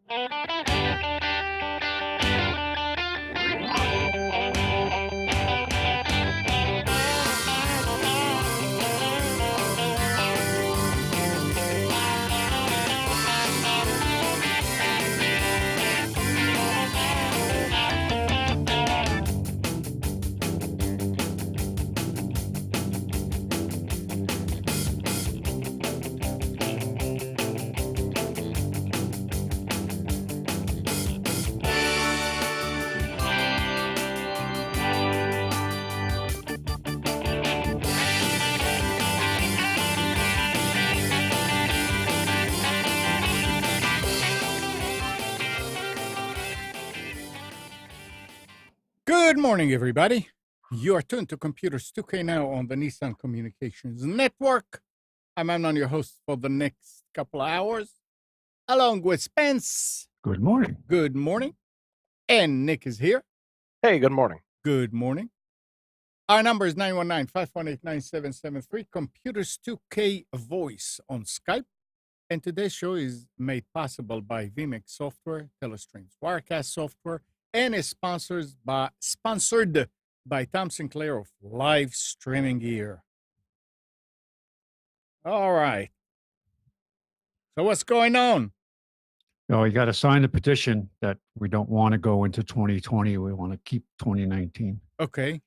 Good morning, everybody. You are tuned to Computers 2K now on the Nissan Communications Network. I'm Amnon, your host for the next couple of hours, along with Spence. Good morning. Good morning. And Nick is here. Hey, good morning. Good morning. Our number is 919-518-9773, Computers 2K Voice on Skype. And today's show is made possible by vMix Software, Telestream's Wirecast software, and is sponsored by Tom Sinclair of Live Streaming Gear. All right. So what's going on? Oh, you got to sign the petition that we don't want to go into 2020. We want to keep 2019. Okay.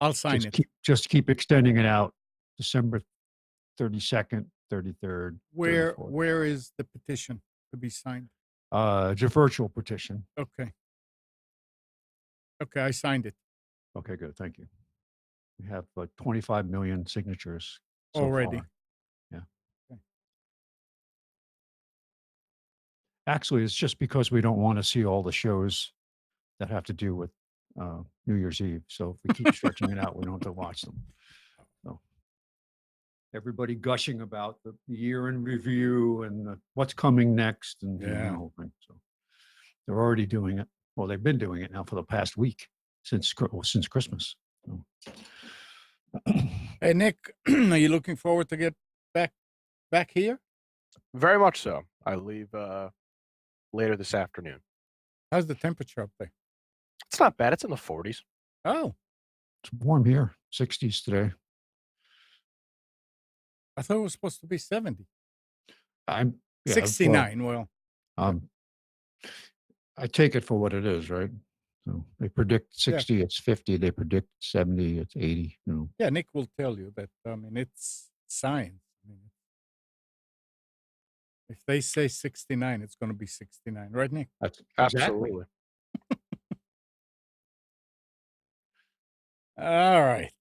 I'll sign it. Just keep extending it out. December 32nd, 33rd. Where is the petition to be signed? It's a virtual petition. Okay. Okay, I signed it. Okay, good. Thank you. We have like 25 million signatures already. Far. Yeah. Okay. Actually, it's just because we don't want to see all the shows that have to do with New Year's Eve. So if we keep stretching it out, we don't have to watch them. So everybody gushing about the year in review and what's coming next and the whole thing. So they're already doing it. Well, they've been doing it now for the past week since Christmas. So. Hey, Nick, are you looking forward to get back here? Very much so. I leave later this afternoon. How's the temperature up there? It's not bad. It's in the 40s. Oh. It's warm here. 60s today. I thought it was supposed to be 70. 69. Well. I take it for what it is, right? So they predict 60, it's 50. They predict 70, it's 80. You know. Yeah, Nick will tell you that. I mean, it's science. I mean, if they say 69, it's going to be 69, right, Nick? That's absolutely. All right.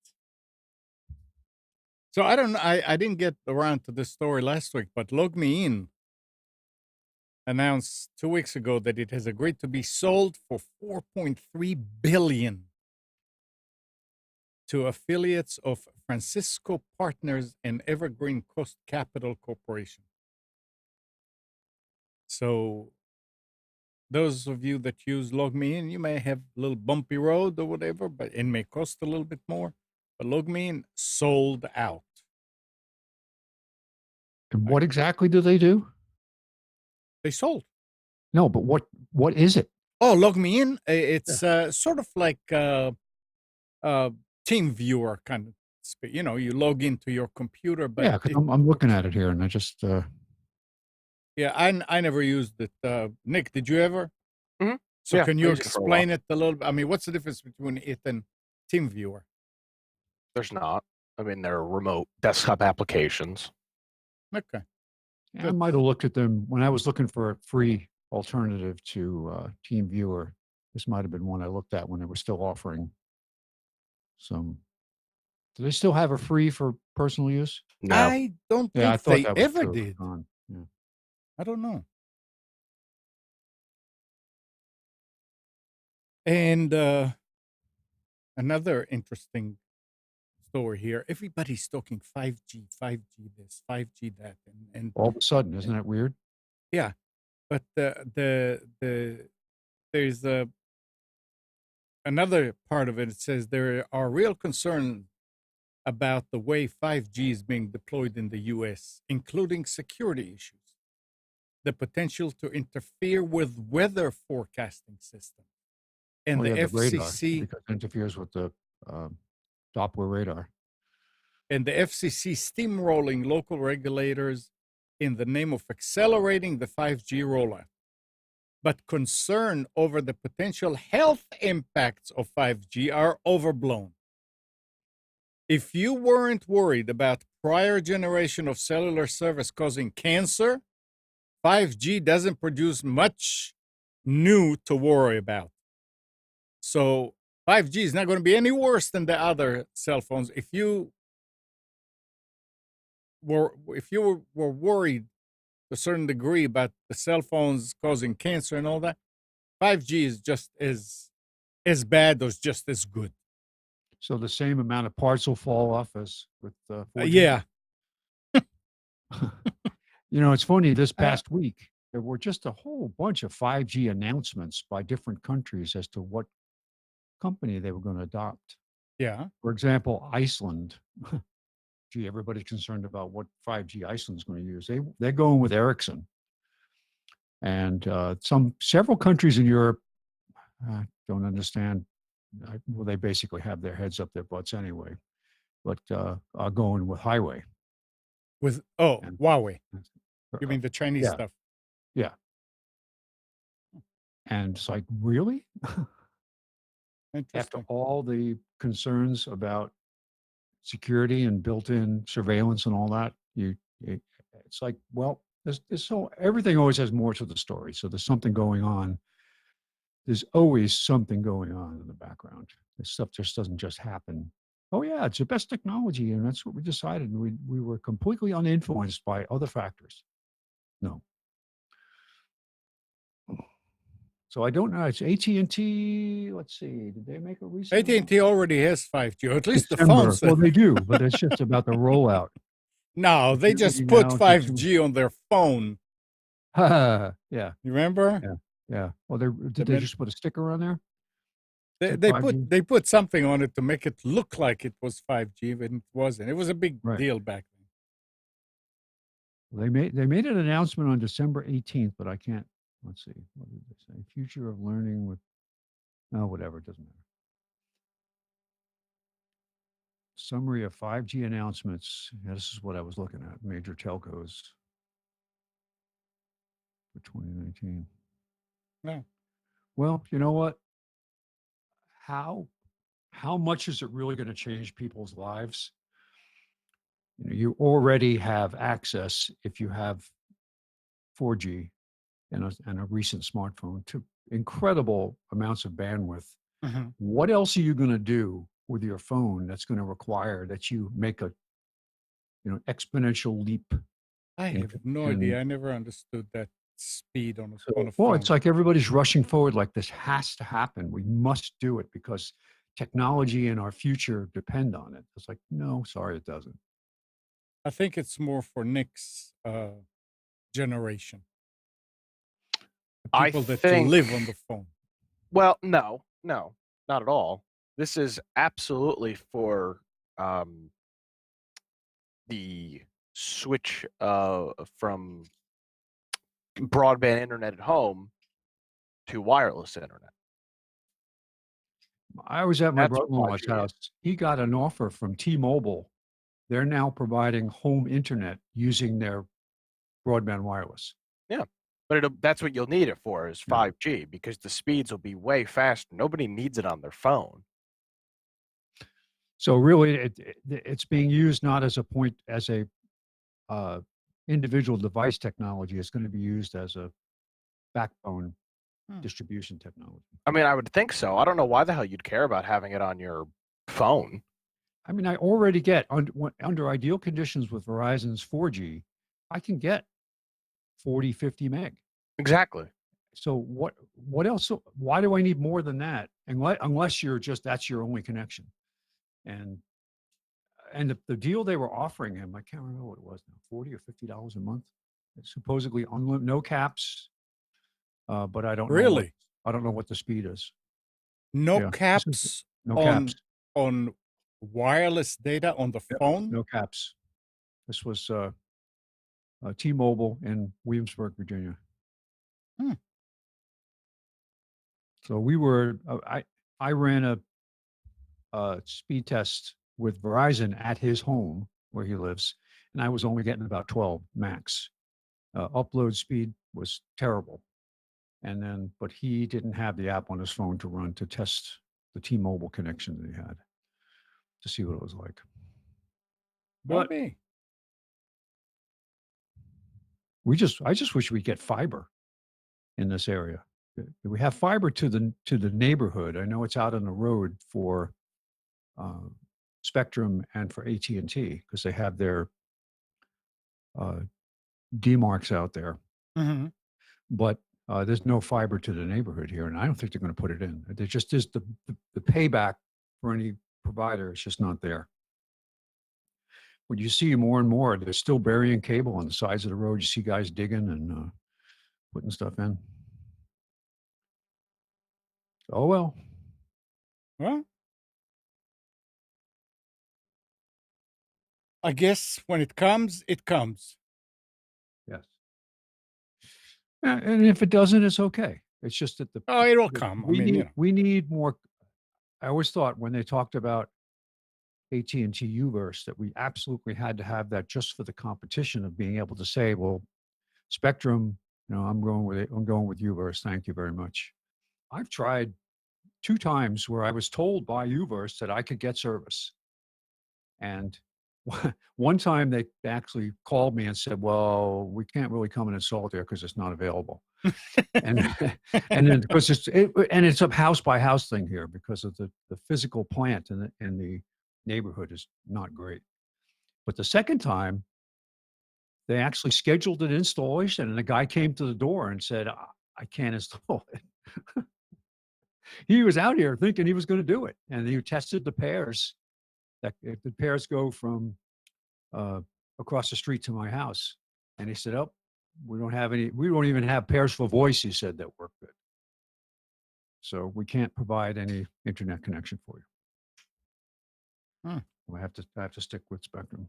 So I didn't get around to this story last week, but LogMeIn announced 2 weeks ago that it has agreed to be sold for $4.3 billion to affiliates of Francisco Partners and Evergreen Coast Capital Corporation. So those of you that use LogMeIn, you may have a little bumpy road or whatever, but it may cost a little bit more. But LogMeIn sold out. And what exactly do they do? They sold. No, but what is it? Oh, LogMeIn. It's sort of like TeamViewer kind of. You know, you log into your computer, but yeah, because I'm looking at it here, and I just. Yeah, I never used it. Nick, did you ever? Mm-hmm. So can you explain it a little bit? I mean, what's the difference between it and TeamViewer? There's not. I mean, they're remote desktop applications. Okay. I might have looked at them when I was looking for a free alternative to TeamViewer. This might have been one I looked at when they were still offering some. Do they still have a free for personal use? No. I don't think they ever did. Yeah. I don't know. And another interesting story here. Everybody's talking 5G this, 5G that, and all of a sudden, isn't that weird? Yeah, but there's another part of it. It says there are real concerns about the way 5G is being deployed in the U.S., including security issues. the potential to interfere with weather forecasting systems. And the radar, FCC because it interferes with the Doppler radar. and the FCC steamrolling local regulators in the name of accelerating the 5G rollout. But concern over the potential health impacts of 5G are overblown. If you weren't worried about prior generation of cellular service causing cancer, 5G doesn't produce much new to worry about. So 5G is not going to be any worse than the other cell phones. If you were worried to a certain degree about the cell phones causing cancer and all that, 5G is just as bad or just as good. So the same amount of parts will fall off as with 4G? Yeah. You know, it's funny, this past week, there were just a whole bunch of 5G announcements by different countries as to what company they were going to adopt. Yeah. For example, Iceland. Gee, everybody's concerned about what 5G Iceland's going to use. They're going with Ericsson. And several countries in Europe don't understand. Well, they basically have their heads up their butts anyway, but are going with Highway. With Huawei. You mean the Chinese stuff? Yeah. And it's like, really? After all the concerns about security and built-in surveillance and all that, it's like, well, everything always has more to the story. So there's something going on. There's always something going on in the background. This stuff just doesn't just happen. Oh yeah, it's the best technology, and that's what we decided. We were completely uninfluenced by other factors. No. So I don't know. It's AT&T. Let's see. Did they make a recent? AT&T already has 5G, or at least December. the phones. Well, they do, but it's just about the rollout. No, they just put 5G on their phone. Yeah. You remember? Yeah. Well, did they just put a sticker on there? They put something on it to make it look like it was 5G, but it wasn't. It was a big deal back then. Well, they made an announcement on December 18th, but I can't. Let's see. What did they say? Future of learning with. Oh, whatever. It doesn't matter. Summary of 5G announcements. Yeah, this is what I was looking at. Major telcos for 2019. Yeah. Well, you know what? How much is it really going to change people's lives? You already have access, if you have 4G and a recent smartphone, to incredible amounts of bandwidth. Mm-hmm. What else are you going to do with your phone that's going to require that you make a exponential leap? I have no idea. I never understood that speed on a phone. Well, it's like everybody's rushing forward like this has to happen. We must do it because technology and our future depend on it. It's like, no, sorry, it doesn't. I think it's more for Nick's generation. People that live on the phone. Well, no, not at all. This is absolutely for the switch from broadband internet at home to wireless internet. I was at my brother-in-law's house. He got an offer from T-Mobile. They're now providing home internet using their broadband wireless. Yeah, but that's what you'll need it for is 5G because the speeds will be way faster. Nobody needs it on their phone. So really, it's being used not as a individual device technology. It's going to be used as a backbone distribution technology. I mean, I would think so. I don't know why the hell you'd care about having it on your phone. I mean, I already get under ideal conditions with Verizon's 4G, I can get 40, 50 meg. Exactly. So what else? Why do I need more than that? Unless that's your only connection. And the deal they were offering him, I can't remember what it was now, $40 or $50 a month. It's supposedly no caps, but I don't really. I don't know what the speed is. No caps. Caps on wireless data on the phone. No caps. This was T-Mobile in Williamsburg, Virginia. Hmm. So we were, I ran a speed test with Verizon at his home where he lives, and I was only getting about 12 max. Upload speed was terrible. And then, but he didn't have the app on his phone to run to test the T-Mobile connection that he had to see what it was like. But Maybe. I just wish we get fiber in this area. We have fiber to the neighborhood. I know it's out on the road for uh, Spectrum and for AT&T because they have their uh, demarcs out there. Mhm. But there's no fiber to the neighborhood here, and I don't think they're going to put it in. There just is the payback for any provider is just not there. What you see more and more, they're still burying cable on the sides of the road. You see guys digging and putting stuff in. Oh well. Well, I guess when it comes, it comes. Yes. And if it doesn't, it's okay. It's just that Oh, it'll come. I mean, you know. we need more. I always thought when they talked about AT&T Uverse that we absolutely had to have that just for the competition of being able to say, well, Spectrum, I'm going with Uverse. Thank you very much. I've tried 2 times where I was told by Uverse that I could get service. And one time they actually called me and said, well, we can't really come and install it there because it's not available. and and then because it's a house by house thing here because of the physical plant in the neighborhood is not great. But the second time they actually scheduled an installation and the guy came to the door and said, I can't install it. He was out here thinking he was going to do it. And he tested the pairs that if the pairs go from across the street to my house. And he said, oh, we don't even have pairs for voice, he said, that work good. So we can't provide any internet connection for you. I have to stick with Spectrum.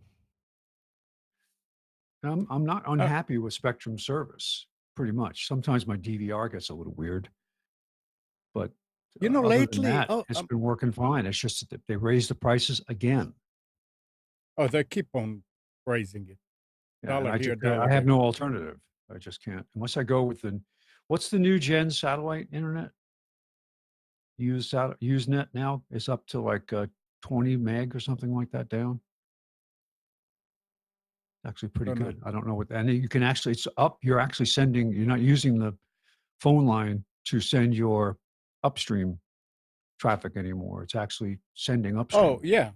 I'm not unhappy with Spectrum service, pretty much. Sometimes my DVR gets a little weird, but other than lately, that, it's been working fine. It's just that they raised the prices again. oh, they keep on raising it. Yeah, Dollar I here, just, dollar I have there. no alternative. I just can't unless I go with what's the new gen satellite internet? Usenet now is up to like 20 meg or something like that down. Actually pretty Don't know. good. I don't know what, and you can actually, it's up, you're actually sending, you're not using the phone line to send your upstream traffic anymore. It's actually sending upstream Oh, yeah.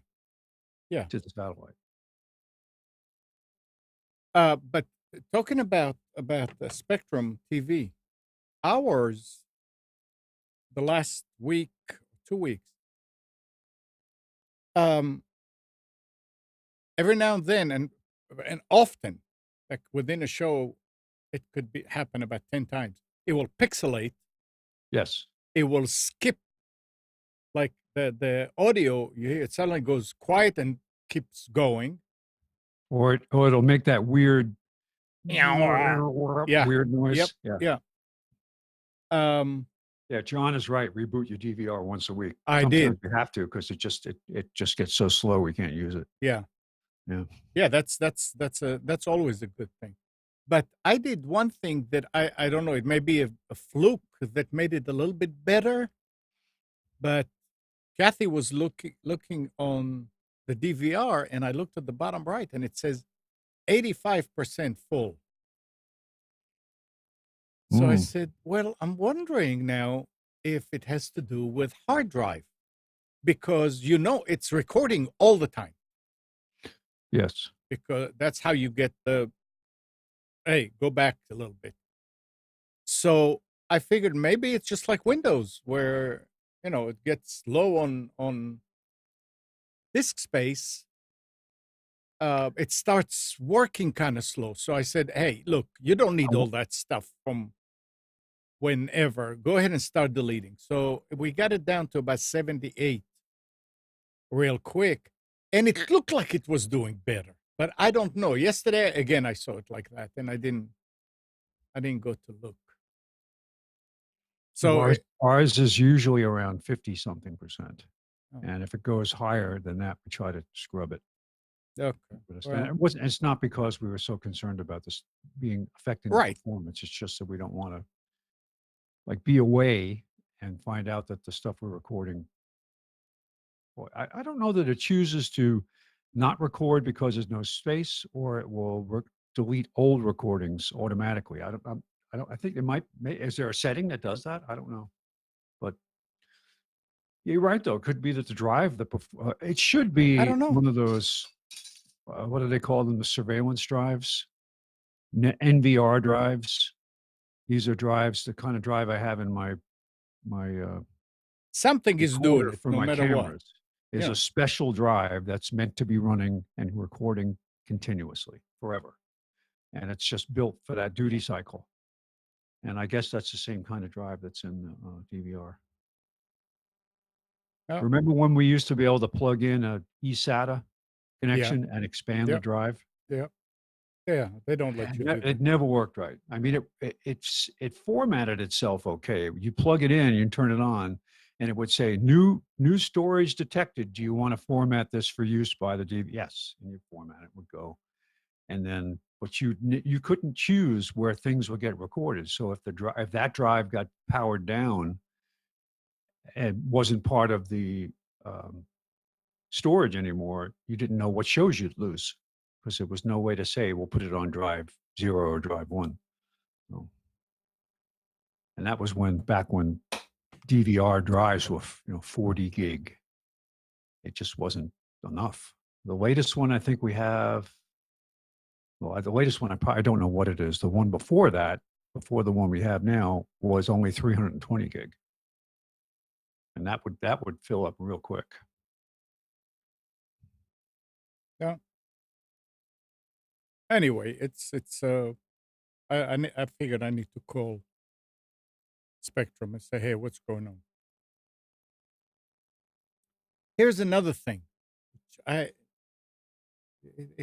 to the satellite. But talking about the Spectrum TV, ours, the last week, 2 weeks, every now and then and often, like within a show, it could happen about 10 times. It will pixelate. Yes. It will skip, like the audio. You hear it suddenly goes quiet and keeps going. Or it'll make that weird, Yeah. weird noise. Yep. Yeah. Yeah. Yeah, John is right. Reboot your DVR once a week. I Sometimes did. you have to because it just gets so slow we can't use it. Yeah. Yeah. Yeah. That's always a good thing. But I did one thing that I don't know. It may be a fluke that made it a little bit better. But Kathy was looking on the DVR, and I looked at the bottom right, and it says 85% full. So I said, well, I'm wondering now if it has to do with hard drive, because it's recording all the time. Yes. Because that's how you get hey, go back a little bit. So I figured maybe it's just like Windows, where it gets low on disk space. It starts working kind of slow. So I said, hey, look, you don't need all that stuff from whenever. Go ahead and start deleting. So we got it down to about 78 real quick. And it looked like it was doing better. But I don't know. Yesterday, again, I saw it like that. And I didn't go to look. So ours is usually around 50-something%. Oh. And if it goes higher than that, we try to scrub it. okay. And Well, it's not because we were so concerned about this being affecting the Right. performance. It's just that we don't want to like be away and find out that the stuff we're recording. Boy, I don't know that it chooses to not record because there's no space, or it will delete old recordings automatically. I think it might. Is there a setting that does that? I don't know. But you're right, though. It could be that the drive, it should be I don't know. one of those. What do they call them? The surveillance drives, NVR drives. These are drives, the kind of drive I have in my Something is doing recorder it, for no my matter what. cameras. Is Yeah. a special drive that's meant to be running and recording continuously forever, and it's just built for that duty cycle. And I guess that's the same kind of drive that's in the DVR. Oh. Remember when we used to be able to plug in a eSATA connection and expand the Yep. drive? Yeah, they don't let you do that. It never worked right. I mean, it formatted itself okay. You plug it in, you turn it on, and it would say new storage detected. Do you want to format this for use by the DV? Yes, and you format it, would go, and then but you couldn't choose where things would get recorded. So if that drive got powered down and wasn't part of the storage anymore, you didn't know what shows you'd lose, because there was no way to say, we'll put it on drive 0 or drive 1. So, and that was back when DVR drives were 40 gig. It just wasn't enough. The latest one I think we have, the latest one I don't know what it is. The one before that, before the one we have now, was only 320 gig. And that would fill up real quick. Yeah. Anyway, I figured I need to call Spectrum and say, hey, what's going on? Here's another thing. It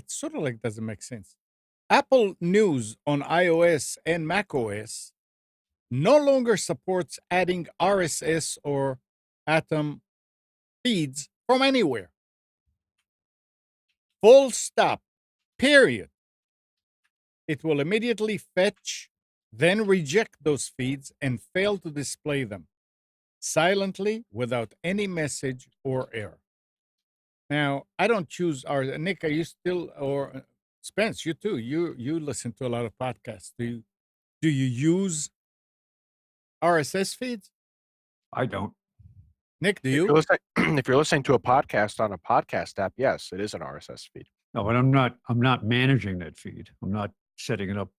sort of like doesn't make sense. Apple News on iOS and macOS no longer supports adding RSS or Atom feeds from anywhere. Full stop. Period. It will immediately fetch, then reject those feeds and fail to display them silently without any message or error. Now, I don't choose Nick, are you still, or Spence, you too, you listen to a lot of podcasts. Do you use RSS feeds? I don't. Nick, do If you? if you're listening to a podcast on a podcast app, yes, it is an RSS feed. No, but I'm not managing that feed. I'm not setting it up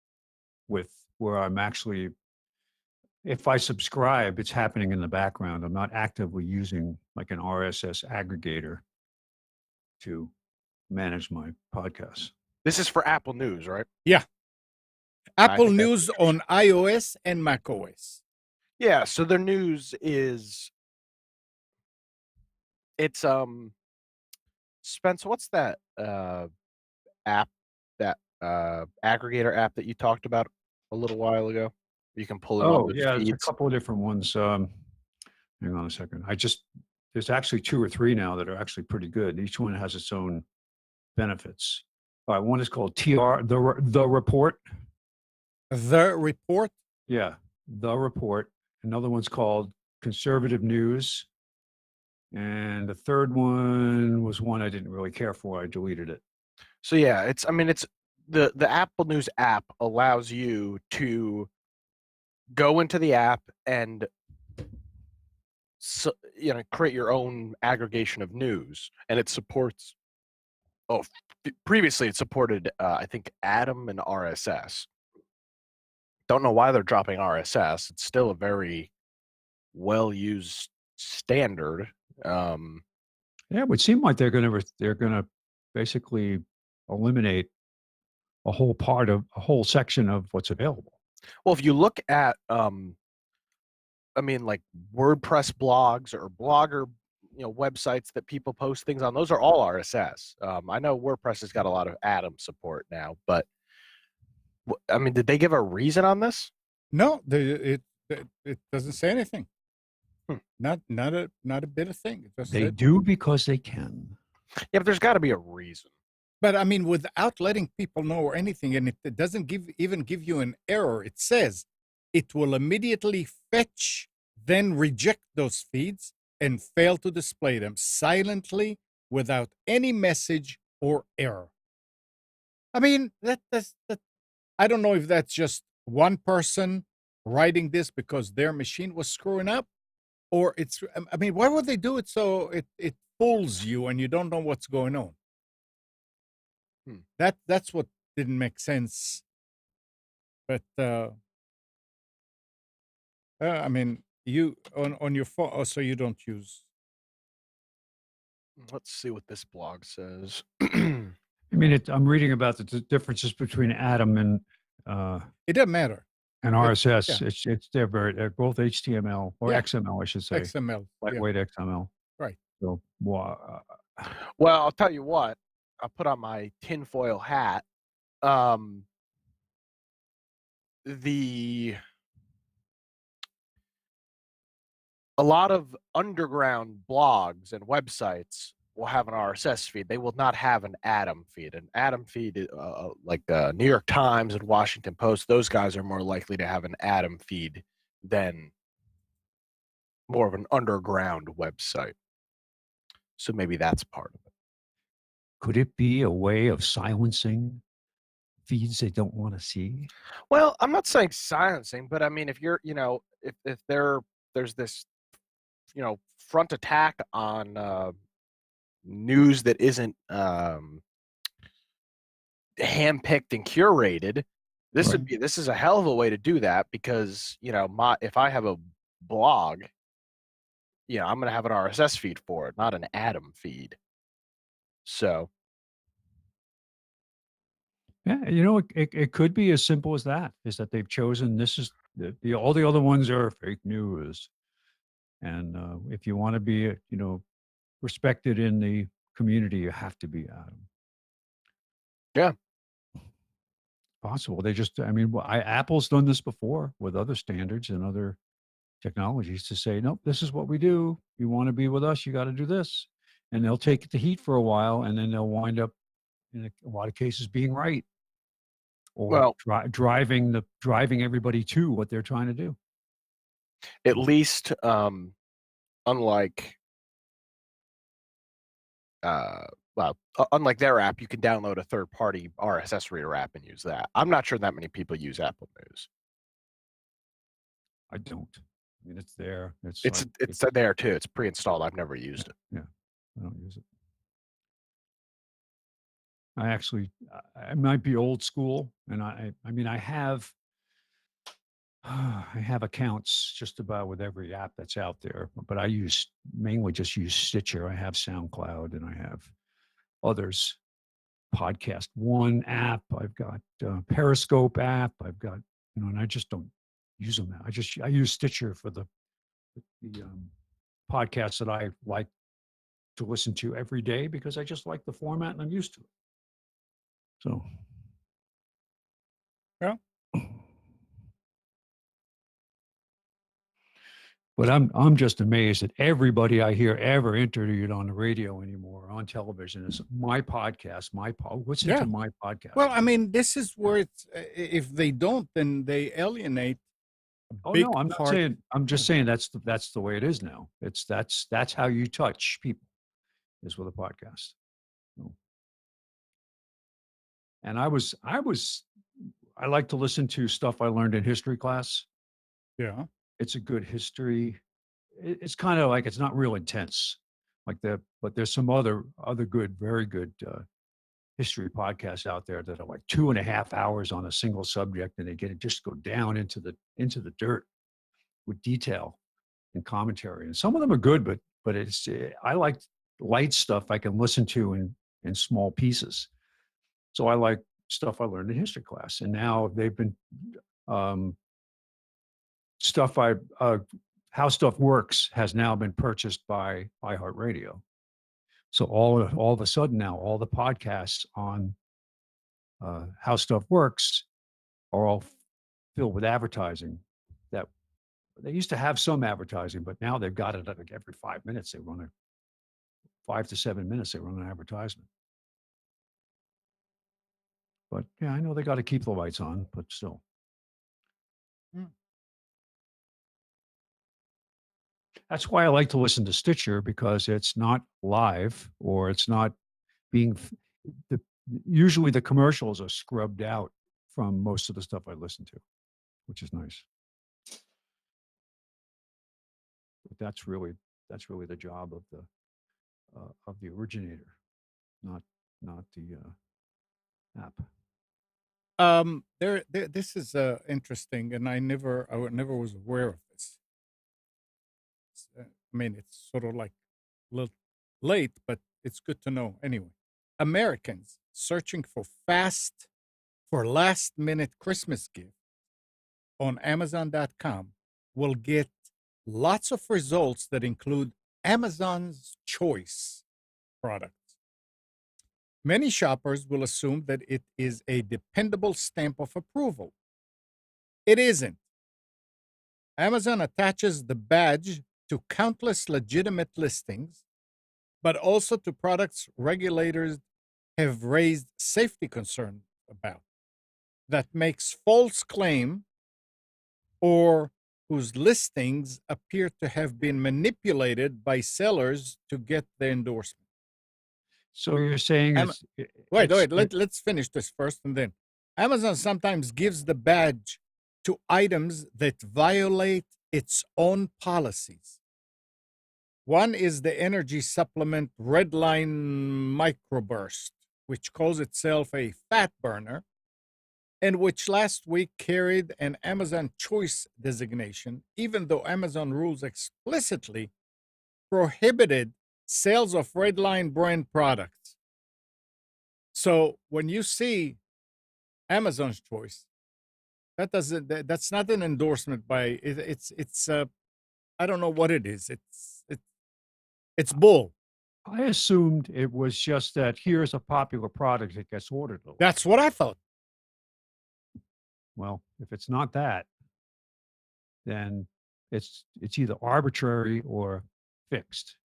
with where I'm actually, if I subscribe, it's happening in the background. I'm not actively using like an RSS aggregator to manage my podcasts. This is for Apple News, right? Yeah. Apple think that's News on iOS and macOS. Yeah, so their news is it's Spence, what's that app, that aggregator app that you talked about a little while ago? You can pull in all those There's a feeds. couple of different ones. Hang on a second. There's actually 2 or 3 now that are actually pretty good. Each one has its own benefits. All right, one is called TR, the Report. The Report? Yeah, The Report. Another one's called Conservative News. And the third one was one I didn't really care for. I deleted it. So yeah, it's the Apple News app allows you to go into the app and create your own aggregation of news, and it supports previously it supported I think Atom and RSS. Don't know why they're dropping RSS. It's still a very well used standard. Yeah, it would seem like they're gonna basically eliminate a whole section of what's available. Well, if you look at like WordPress blogs or blogger websites that people post things on, those are all RSS. I know WordPress has got a lot of Atom support now, but I mean, did they give a reason on this? No, it It doesn't say anything. Hmm. Not a bit of thing. It just They said, do because they can. Yeah, but there's got to be a reason. but I mean, without letting people know or anything, and it doesn't even give you an error. It says it will immediately fetch, then reject those feeds and fail to display them silently without any message or error. I mean, that's that. I don't know if that's just one person writing this because their machine was screwing up, or it's. I mean, why would they do it so it fools you and you don't know what's going on? That's what didn't make sense. But I mean, you on your phone. Oh, so you don't use. Let's see what this blog says. I mean, I'm reading about the differences between Atom It doesn't matter. and It- RSS. yeah. They're both HTML or Yeah. XML, I should say, XML. Yeah, lightweight XML. right. So, Well, I'll tell you what. I'll put on my tinfoil hat. A lot of underground blogs and websites will have an RSS feed. They will not have an Atom feed. An Atom feed, like the New York Times and Washington Post, those guys are more likely to have an Atom feed than more of an underground website. So maybe that's part of it. could it be a way of silencing feeds they don't want to see? Well, I'm not saying silencing, but I mean, if you're, if there's this, front attack on news that isn't handpicked and curated, this is a hell of a way to do that because if I have a blog, I'm going to have an RSS feed for it, not an Atom feed. So Yeah, it could be as simple as that. Is that they've chosen this is all the other ones are fake news, and if you want to be respected in the community, you have to be Atom. Yeah. Possible. They just, I mean, Apple's done this before with other standards and other technologies to say, nope, this is what we do. You want to be with us, you got to do this. And they'll take the heat for a while, and then they'll wind up, in a lot of cases, being right, or driving everybody to what they're trying to do. At least, unlike unlike their app, you can download a third-party RSS reader app and use that. I'm not sure that many people use Apple News. I don't. I mean, it's there. It's there too. It's pre-installed. I've never used it. Yeah, I don't use it. I might be old school, and I mean, I have accounts just about with every app that's out there, but I mainly just use Stitcher. I have SoundCloud, and I have others. Podcast One app. I've got Periscope app. I've got and I just don't use them. I use Stitcher for the podcasts that I like to listen to every day because I just like the format and I'm used to it. So, yeah. But I'm just amazed that everybody I hear ever interviewed on the radio anymore, on television, is my podcast, listen to my podcast. Well, I mean, this is where it's if they don't, then they alienate. No, I'm not saying. I'm just saying that's the way it is now. That's how you touch people, is with a podcast. And I like to listen to stuff I learned in history class. Yeah. It's a good history. It's kind of like, it's not real intense but there's some other good, very good history podcasts out there that are like 2.5 hours on a single subject, and they just go down into the dirt with detail and commentary. And some of them are good, but I like light stuff I can listen to in small pieces. So I like stuff I learned in history class, and now they've been How Stuff Works has now been purchased by iHeartRadio. So all of a sudden now, all the podcasts on How Stuff Works are all filled with advertising that They used to have some advertising, but now they've got it like every 5 minutes. They run 5 to 7 minutes. They run an advertisement. But yeah, I know they got to keep the lights on, but still. Mm. That's why I like to listen to Stitcher, because it's not live, or it's not being the usually the commercials are scrubbed out from most of the stuff I listen to, which is nice. But that's really the job of the originator, not the app. This is interesting, and I never was aware of this. I mean, it's sort of like a little late, but it's good to know anyway. Americans searching for last minute Christmas gift on Amazon.com will get lots of results that include Amazon's choice products. Many shoppers will assume that it is a dependable stamp of approval. It isn't. Amazon attaches the badge to countless legitimate listings, but also to products regulators have raised safety concerns about, that makes false claim or whose listings appear to have been manipulated by sellers to get the endorsement. So you're saying Wait, let's finish this first, and then Amazon sometimes gives the badge to items that violate its own policies. One is the energy supplement Redline Microburst, which calls itself a fat burner, and which last week carried an Amazon Choice designation, even though Amazon rules explicitly prohibited sales of Redline brand products. So when you see Amazon's Choice, that's not an endorsement by it, it's I don't know what it is. It's bull. I assumed it was just that here's a popular product that gets ordered a lot. That's what I thought. Well, if it's not that, then it's either arbitrary or fixed.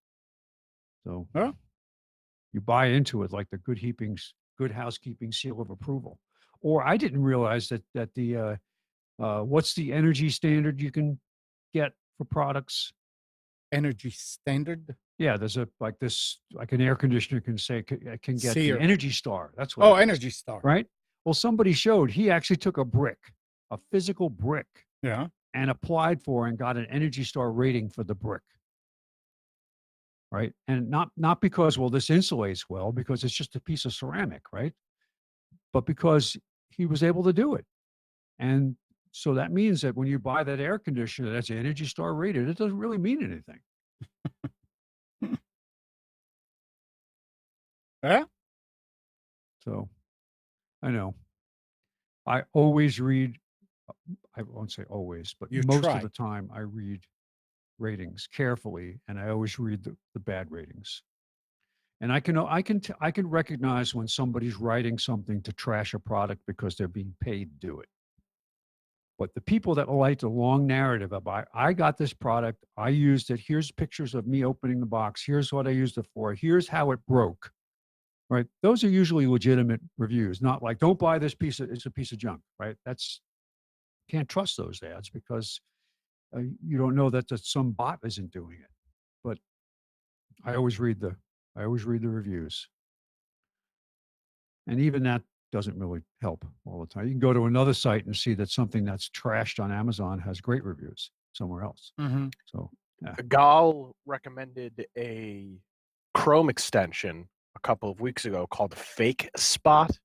So Huh? you buy into it like the good housekeeping seal of approval. Or I didn't realize that the what's the energy standard you can get for products? Energy standard? Yeah, there's like an air conditioner can get Sear. the Energy Star. That's what. Oh, it is, Energy Star. right? Well, somebody showed he actually took a physical brick, Yeah. and applied for and got an Energy Star rating for the brick. Right. And not because, well, this insulates well, because it's just a piece of ceramic, right? But because he was able to do it. And so that means that when you buy that air conditioner that's Energy Star rated, it doesn't really mean anything. Yeah. So I know. I always read, I won't say always, but You most try. of the time I read ratings carefully, and I always read the bad ratings. And I can recognize when somebody's writing something to trash a product because they're being paid to do it. But the people that write the long narrative about, I got this product, I used it, here's pictures of me opening the box, here's what I used it for, here's how it broke, right? Those are usually legitimate reviews, not like, don't buy this it's a piece of junk, right? Can't trust those ads because you don't know that some bot isn't doing it. But I always read the reviews. And even that doesn't really help all the time. You can go to another site and see that something that's trashed on Amazon has great reviews somewhere else. Mm-hmm. So Gal recommended a Chrome extension a couple of weeks ago called Fake Spot,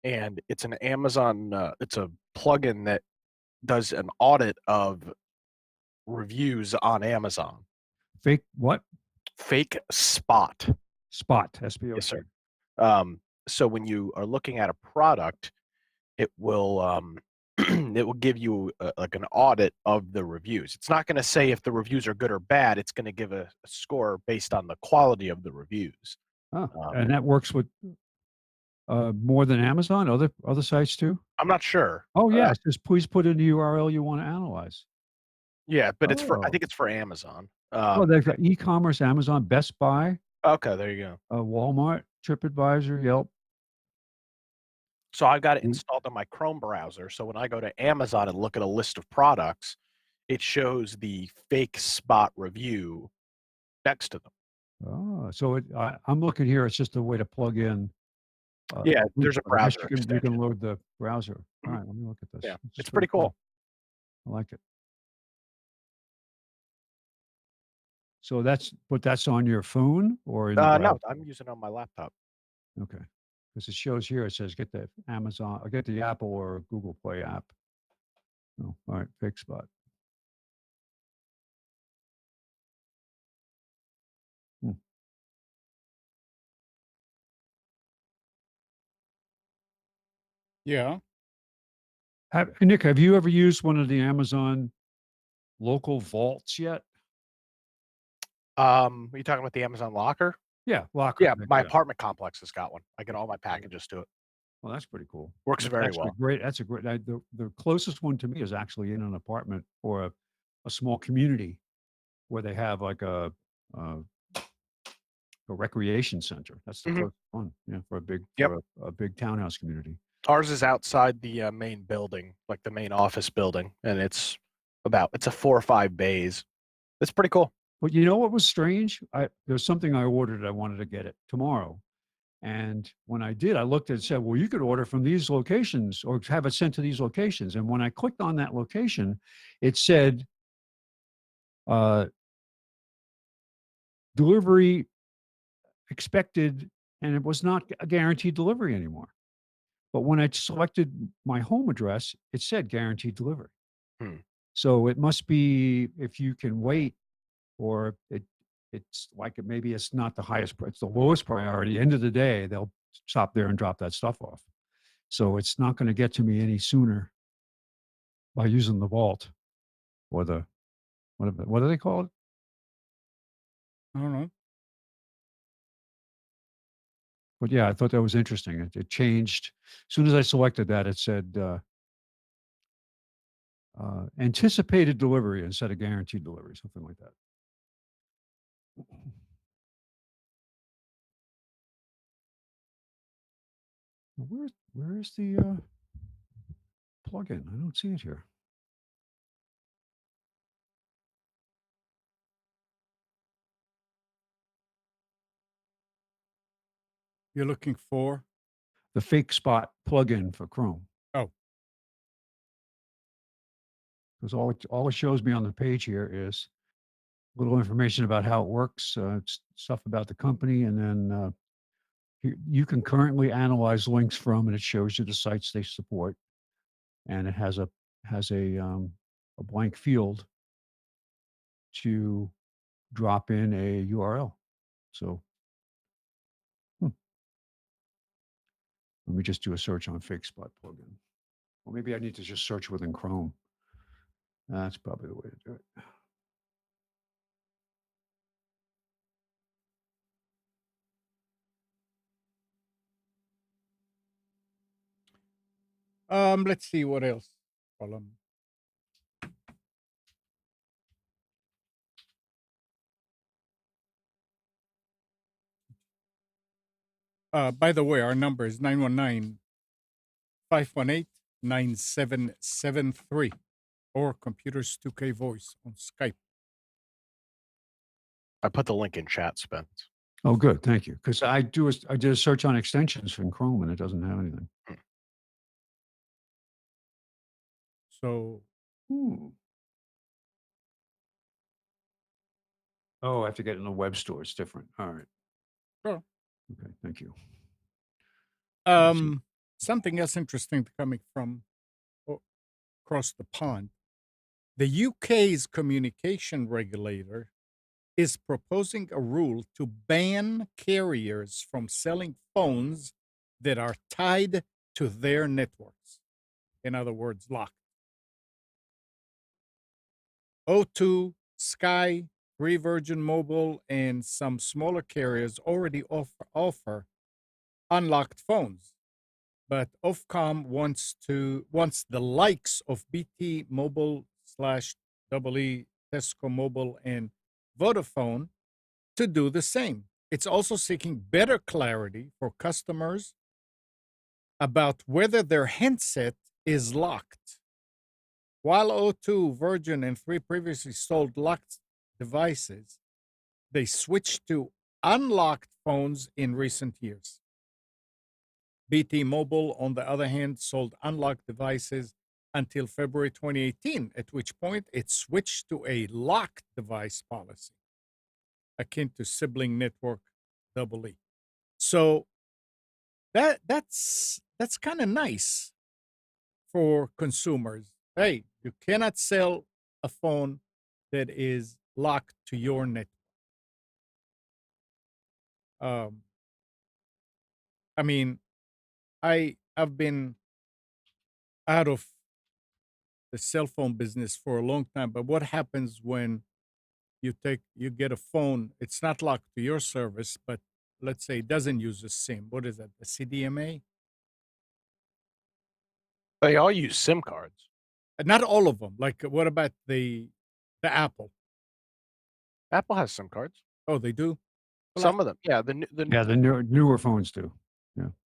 and it's an Amazon. It's a plugin that does an audit of reviews on Amazon. Fake what? Fake Spot. Spot. SPOT. Yes, sir. So when you are looking at a product, it will it will give you like an audit of the reviews. It's not going to say if the reviews are good or bad. It's going to give a score based on the quality of the reviews. Oh, and that works with more than Amazon, other sites too? I'm not sure. Oh yeah, just please put in the URL you want to analyze. Yeah, but it's for I Oh. think it's for Amazon. Oh, they've got e-commerce, Amazon, Best Buy, Okay, there you go. Walmart, TripAdvisor, Yelp. So I've got it Mm. installed on my Chrome browser. So when I go to Amazon and look at a list of products, it shows the fake spot review next to them. Oh, so I'm looking here. It's just a way to plug in. Yeah, Link, there's a but I guess browser you can extension. load the browser. All Mhm. right, let me look at this. Yeah, This is it's pretty cool. I like it. So that's on your phone or in the browser? No, I'm using it on my laptop. Okay, because it shows here. It says get the Amazon, or get the Apple or Google Play app. Oh, all right, fake spot. Hmm. Yeah. Nick, have you ever used one of the Amazon local vaults yet? Are you talking about the Amazon Locker? Yeah, locker. Yeah, my Yeah. apartment complex has got one. I get all my packages to it. Well, that's pretty cool. Works That's very actually well. great. That's a great. The closest one to me is actually in an apartment or a small community where they have like a, a recreation center. That's the Mhm. closest one. Yeah, for a big Yep. a big townhouse community. Ours is outside the main building, like the main office building, and it's a 4 or 5 bays. It's pretty cool. But you know what was strange? There's something I ordered. I wanted to get it tomorrow. And when I did, I looked at it and said, well, you could order from these locations or have it sent to these locations. And when I clicked on that location, it said uh, delivery expected, and it was not a guaranteed delivery anymore. But when I selected my home address, it said guaranteed delivery. Hmm. So it must be if you can wait, or it's like maybe it's not the highest, it's the lowest priority. End of the day, they'll stop there and drop that stuff off. So it's not going to get to me any sooner by using the vault or the what do they call it? I don't know. But yeah, I thought that was interesting. It changed as soon as I selected that. It said anticipated delivery instead of guaranteed delivery, something like that. Where's the plugin? I don't see it here. You're looking for? The fake spot plugin for Chrome. Oh. Because all it shows me on the page here is little information about how it works, stuff about the company, and then you can currently analyze links from, and it shows you the sites they support, and it has a blank field to drop in a URL. So let me just do a search on fake spot plugin. Or maybe I need to just search within Chrome. That's probably the way to do it. Let's see what else. Column. By the way, our number is 919-518-9773 or Computers 2K Voice on Skype. I put the link in chat, Spence. Oh, good. Thank you. Because I did a search on extensions from Chrome and it doesn't have anything. So, Oh, I have to get in the web store. It's different. All right. sure. Okay. Thank you. Something else interesting coming from across the pond. The UK's communication regulator is proposing a rule to ban carriers from selling phones that are tied to their networks. In other words, locked. O2, Sky, Free Virgin Mobile, and some smaller carriers already offer unlocked phones. But Ofcom wants the likes of BT Mobile / EE, Tesco Mobile, and Vodafone to do the same. It's also seeking better clarity for customers about whether their handset is locked. While O2, Virgin, and Three previously sold locked devices, they switched to unlocked phones in recent years. BT Mobile, on the other hand, sold unlocked devices until February 2018, at which point it switched to a locked device policy, akin to sibling network EE. So that's kind of nice for consumers. Hey, you cannot sell a phone that is locked to your network. I mean, I've been out of the cell phone business for a long time, but what happens when you get a phone, it's not locked to your service, but let's say it doesn't use a SIM. What is that? The CDMA? They all use SIM cards. Not all of them. Like what about the Apple? Apple has SIM cards. Oh, they do? Well, Some of them, yeah. Yeah, the newer phones do.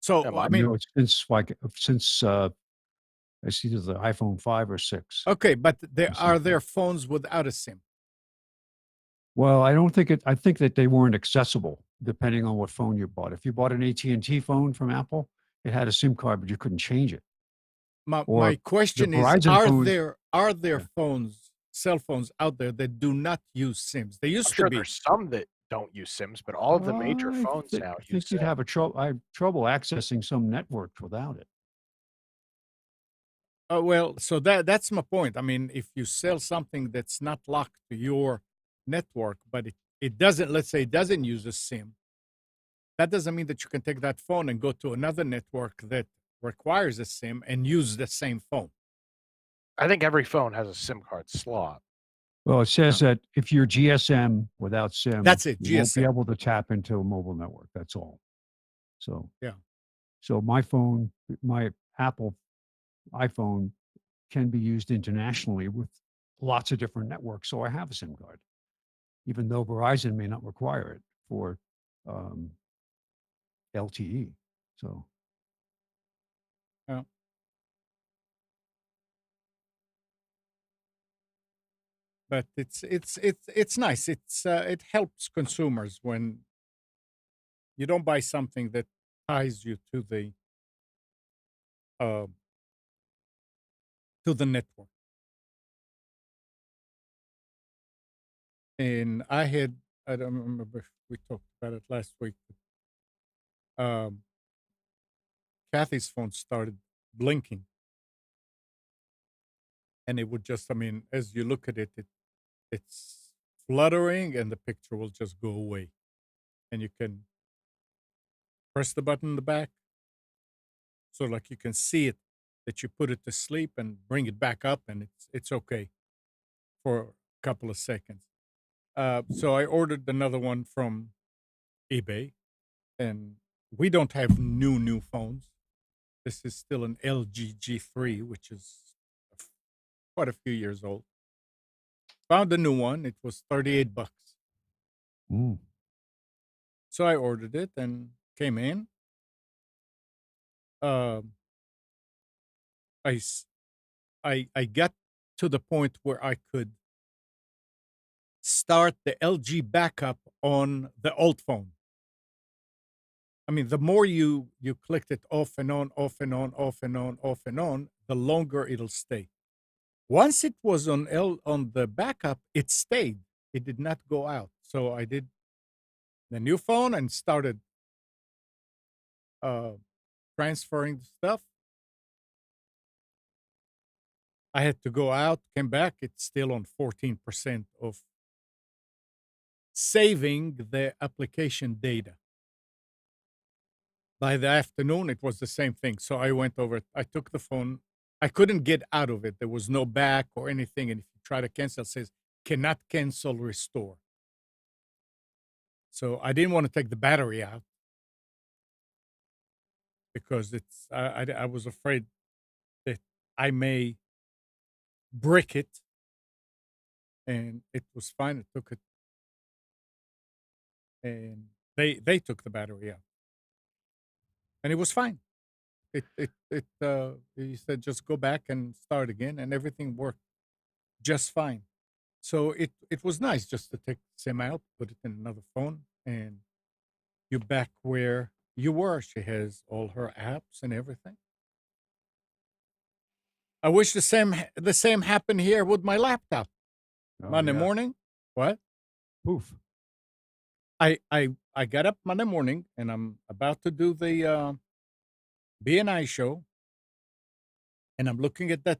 So Yeah, I I mean, know since it's either the iPhone 5 or 6. okay, but there Yes, are okay. there phones without a SIM? Well, I don't think I think that they weren't accessible depending on what phone you bought. If you bought an AT&T phone from Apple, it had a SIM card, but you couldn't change it. My Or question is, Verizon phone- are there Yeah. phones, cell phones out there that do not use SIMs? They I'm used sure to be. there's some that don't use SIMs, but all of the major phones now I use think you'd SIM. have trouble accessing some networks without it. Well, so that's my point. I mean, if you sell something that's not locked to your network, but it doesn't, let's say it doesn't use a SIM, that doesn't mean that you can take that phone and go to another network that requires a SIM and use the same phone. I think every phone has a SIM card slot. Well, it says that if you're GSM without SIM, That's it, you won't be GSM. able to tap into a mobile network. That's all. So Yeah. So my phone, my Apple iPhone, can be used internationally with lots of different networks. So I have a SIM card, even though Verizon may not require it for um, LTE. So Yeah. But it's nice. It helps consumers when you don't buy something that ties you uh, to the network. And I don't remember if we talked about it last week, but Kathy's phone started blinking. And it would just, I mean, as you look at it, it's fluttering and the picture will just go away. And you can press the button in the back. So like you can see it, that you put it to sleep and bring it back up and it's okay for a couple of seconds. So I ordered another one from eBay, and we don't have new phones. This is still an LG G3, which is quite a few years old. Found a new one. It was $38. mm, So I ordered it and came in. Um, I got to the point where I could start the LG backup on the old phone. I mean, the more you clicked it off and on, off and on, off and on, off and on, the longer it'll stay. Once it was on the backup, it stayed. It did not go out. So I did the new phone and started transferring the stuff. I had to go out, came back. It's still on 14% of saving the application data. By the afternoon, it was the same thing. So I went over, I took the phone. I couldn't get out of it. There was no back or anything. And if you try to cancel, it says, cannot cancel, restore. So I didn't want to take the battery out because I was afraid that I may brick it and it was fine. It took it, and they took the battery out, and it was fine. He said just go back and start again, and everything worked just fine. So it was nice just to take SIM out, put it in another phone, and you're back where you were. She has all her apps and everything. I wish the same happened here with my laptop. Oh, Monday yeah. morning, what? Poof. I got up Monday morning and I'm about to do the BNI show, and I'm looking at that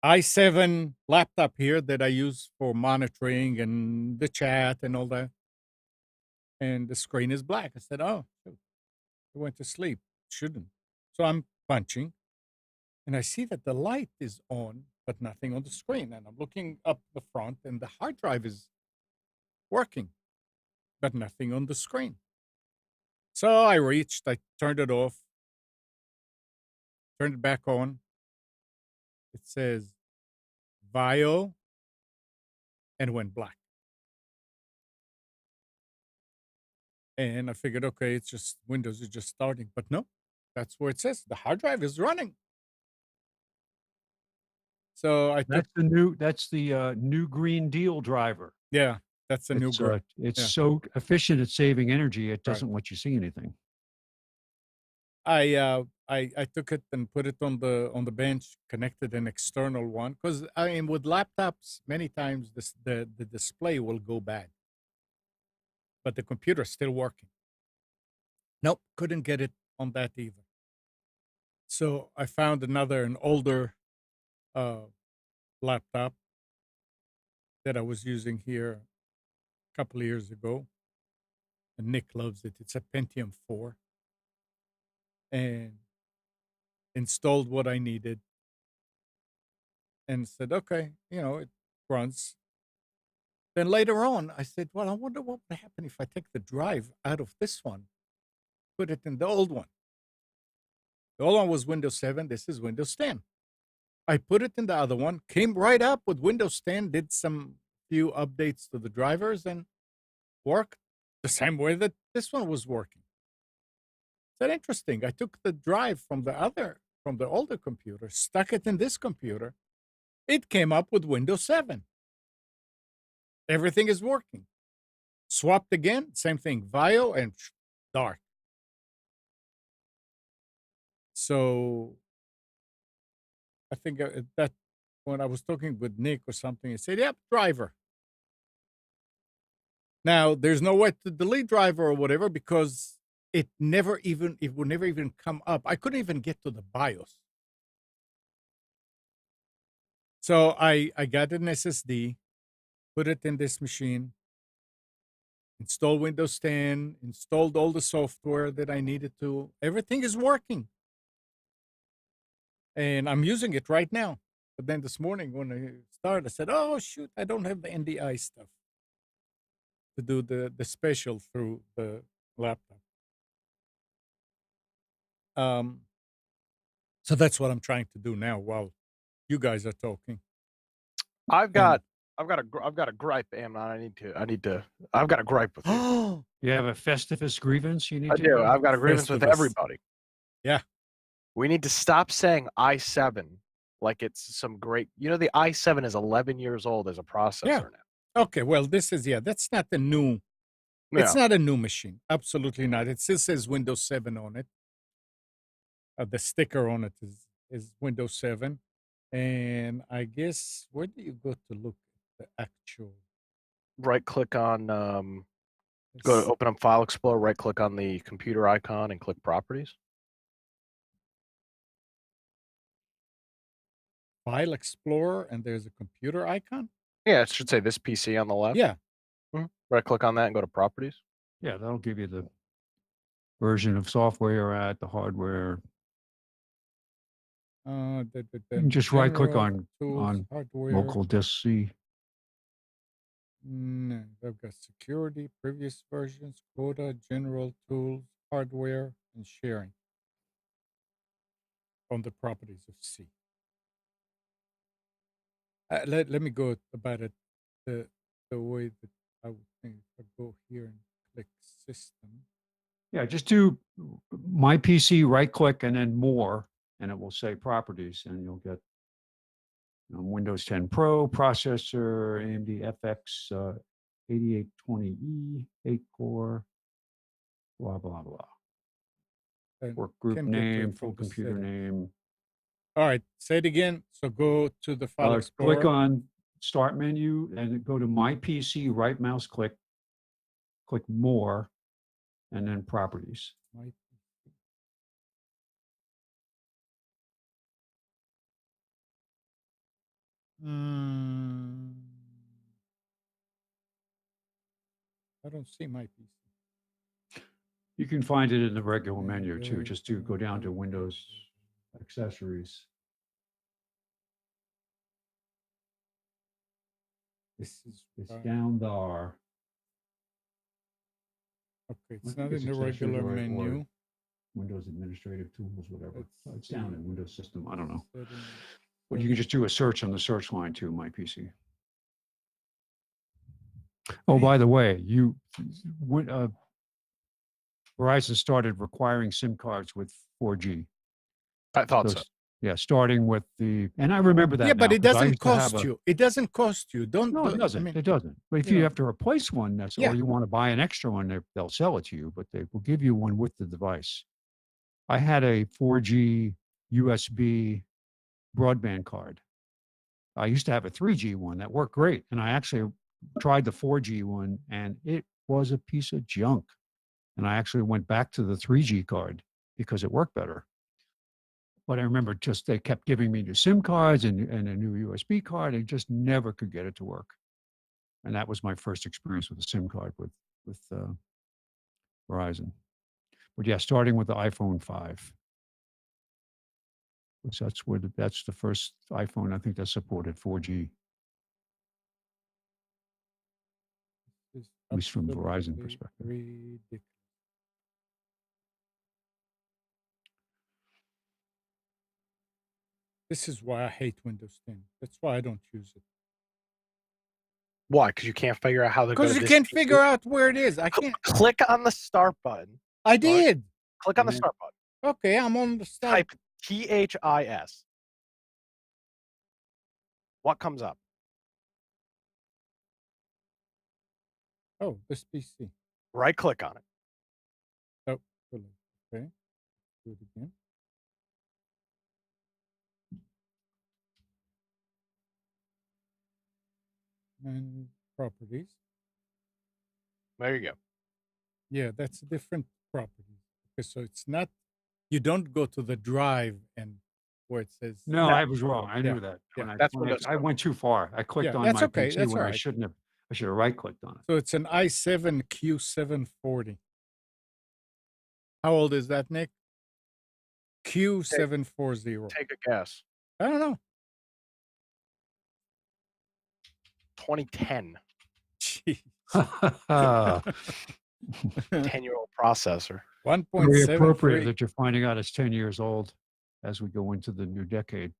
i7 laptop here that I use for monitoring and the chat and all that, and the screen is black. I said, "Oh, shoot, I went to sleep. Shouldn't." So I'm punching, and I see that the light is on, but nothing on the screen. And I'm looking up the front, and the hard drive is working, but nothing on the screen. So I reached, I turned it off, turned it back on. It says VAIO and went black. And I figured, okay, it's just Windows is just starting. But no, that's where it says the hard drive is running. So I took, That's the new Green Deal driver. yeah, that's a new growth. It's Yeah. so efficient at saving energy, it Right. doesn't let you see anything. I took it and put it on the bench, connected an external one, because I mean with laptops many times the display will go bad, but the computer's still working. Nope, couldn't get it on that either. So I found an older uh, laptop that I was using here a couple of years ago, and Nick loves it. It's a Pentium 4, and installed what I needed, and said, okay, it runs. Then later on, I said, well, I wonder what would happen if I take the drive out of this one, put it in the old one. The old one was Windows 7. This is Windows 10. I put it in the other one, came right up with Windows 10, did some few updates to the drivers, and worked the same way that this one was working. Is that interesting? I took the drive from the older computer, stuck it in this computer. It came up with Windows 7. Everything is working. Swapped again, same thing, VAIO and dark. So I think that when I was talking with Nick or something, he said, yep, driver. Now, there's no way to delete driver or whatever because it would never even come up. I couldn't even get to the BIOS. So I got an SSD, put it in this machine, installed Windows 10, installed all the software that I needed to. Everything is working. And I'm using it right now. But then this morning when I started, I said, oh, shoot, I don't have the NDI stuff to do the special through the laptop. So that's what I'm trying to do now while you guys are talking. I've got a gripe, Amnon. I've got a gripe with you. Oh, You have a Festivus grievance you need I to do. go? I've got a grievance with Festivus. everybody. Yeah. We need to stop saying i7 like it's some great. The i7 is 11 years old as a processor now. Okay. Well, that's not the new. Yeah. It's not a new machine. Absolutely not. It still says Windows 7 on it. The sticker on it is Windows 7. And I guess, where do you go to look at the actual? Right click on, go to open up File Explorer, right click on the computer icon and click Properties. File Explorer, and there's a computer icon? Yeah, it should say this PC on the left. Yeah. Right click on that and go to Properties. Yeah, that'll give you the version of software you're at, the hardware. You can just right click General, on tools, hardware. local disk C. No, they've got security, previous versions, quota, general, tools, hardware, and sharing on the properties of C. Let me go about it the way that I would think. If I go here and click system. Yeah, just do my PC, right click, and then more, and it will say properties, and you'll get Windows 10 Pro processor, AMD FX 8820E, 8 core, blah, blah, blah. And Work group can't get to it name, from full the computer settings. name. All right, say it again. So go to the file explorer. Click on start menu and go to my PC, right mouse click more, and then properties. My PC. I don't see my PC. You can find it in the regular menu too. Just to go down to Windows accessories. This is It's right. down there. Okay, I it's think not in the accessories regular or menu. Windows administrative tools, whatever. It's down in Windows system. I don't know. Settings. But you can just do a search on the search line too, my PC. Oh, by the way, Verizon started requiring SIM cards with 4G. I thought so. Yeah, starting with and I remember that. Yeah, but now, it 'cause I doesn't used to have cost you. It doesn't cost you. No, it doesn't. I mean, It doesn't. But if you you know. have to replace one, Yeah. or you want to buy an extra one, they'll sell it to you, but they will give you one with the device. I had a 4G USB broadband card. I used to have a 3G one that worked great, and I actually tried the 4G one, and it was a piece of junk. And I actually went back to the 3G card because it worked better. But I remember just they kept giving me new SIM cards and a new USB card, and just never could get it to work. And that was my first experience with a SIM card with Verizon. But yeah, starting with the iPhone 5. Which that's the first iPhone I think that supported 4G. At least from Verizon perspective. Ridiculous. This is why I hate Windows 10. That's why I don't use it. Why? Because you can't figure out how to go to Because you this can't PC? figure out where it is. I can't. Click on the start button. I did. Click on the start button. Okay, I'm on the start. Type THIS. What comes up? Oh, this PC. Right click on it. Oh, okay. Do it again. And properties. There you go. Yeah, that's a different property. Okay, so it's not, you don't go to the drive and where it says. No, I was wrong. I knew that. Yeah, that's I went too far. I clicked on that's my okay. PC That's when all I right. shouldn't have. I should have right clicked on it. So it's an i7 Q740. How old is that, Nick? Q740. Take a guess. I don't know. 2010. Jeez. 10-year-old processor. 1.73. Very appropriate that you're finding out it's 10 years old as we go into the new decade.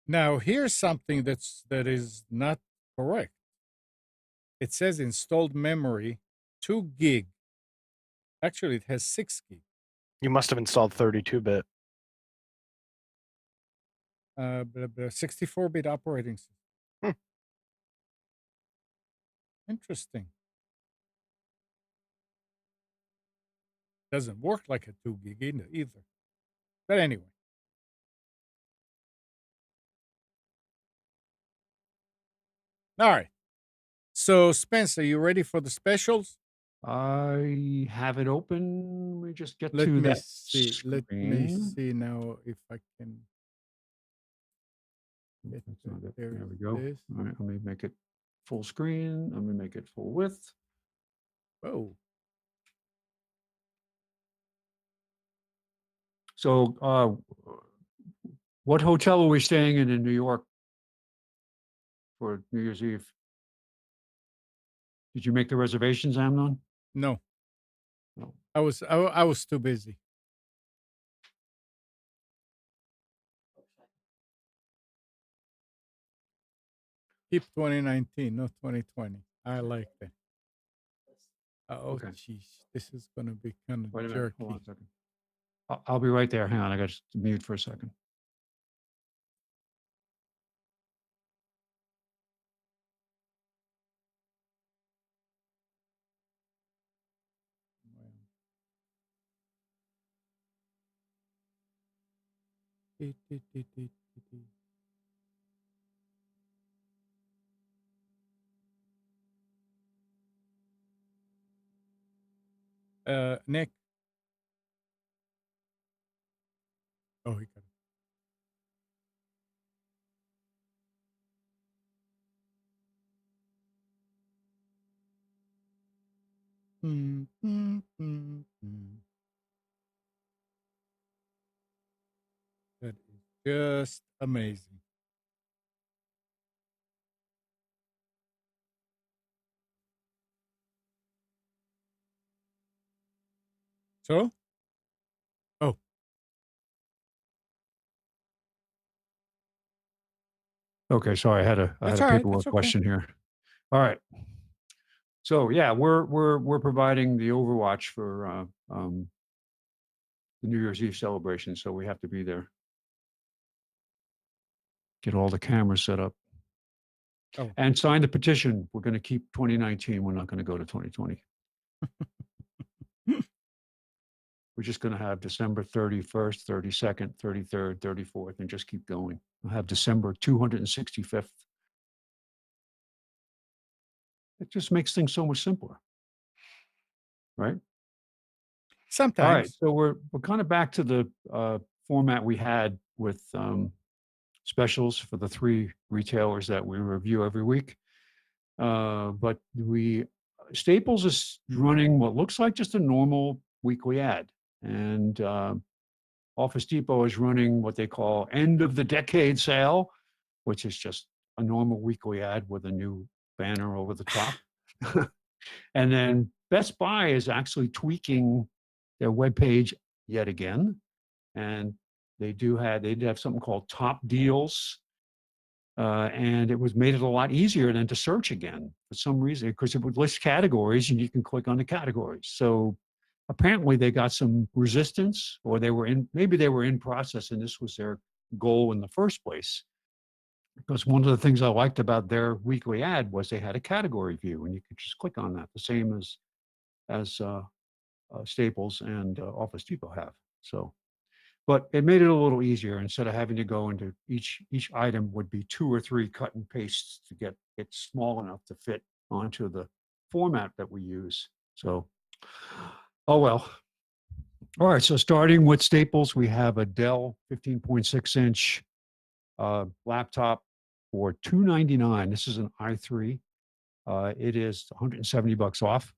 Now, here's something that is not correct. It says installed memory 2 gig. Actually, it has 6 gig. You must have installed 32-bit. 64-bit operating system. Interesting. Doesn't work like a 2 gig either. But anyway. All right. So, Spencer, you ready for the specials? I have it open. Let me just get Let to me that see. Let me see now if I can. That's not it. There There we go. this. All right, let me make it full screen. Let me make it full width. Oh. So, what hotel are we staying in New York for New Year's Eve? Did you make the reservations, Amnon? No. No. I was too busy. Keep 2019, not 2020. I like that. Oh, Okay. jeez. This is going to be kind of Wait a minute. Hold on jerky. a second. I'll be right there. Hang on. I got to mute for a second. Nick. Oh, he got it. That is just amazing. So? Oh. Okay. Sorry. I had a That's all right. paperwork That's okay. question here. All right. So yeah, we're providing the Overwatch for the New Year's Eve celebration, so we have to be there. Get all the cameras set up. Oh. And sign the petition. We're going to keep 2019. We're not going to go to 2020. We're just going to have December 31st, 32nd, 33rd, 34th, and just keep going. We'll have December 265th. It just makes things so much simpler, right? Sometimes. All right, so we're kind of back to the format we had with specials for the 3 retailers that we review every week. But Staples is running what looks like just a normal weekly ad, and Office Depot is running what they call end of the decade sale, which is just a normal weekly ad with a new banner over the top. And then Best Buy is actually tweaking their webpage yet again, and they did have something called Top Deals, and it was made it a lot easier than to search again for some reason, because it would list categories and you can click on the categories. So apparently they got some resistance, or maybe they were in process and this was their goal in the first place. Because one of the things I liked about their weekly ad was they had a category view and you could just click on that, the same as Staples and Office Depot have. So, but it made it a little easier. Instead of having to go into each item would be 2 or 3 cut and pastes to get it small enough to fit onto the format that we use. So, oh well. All right. So starting with Staples, we have a Dell 15.6-inch laptop for $299. This is an i3. It is $170 off.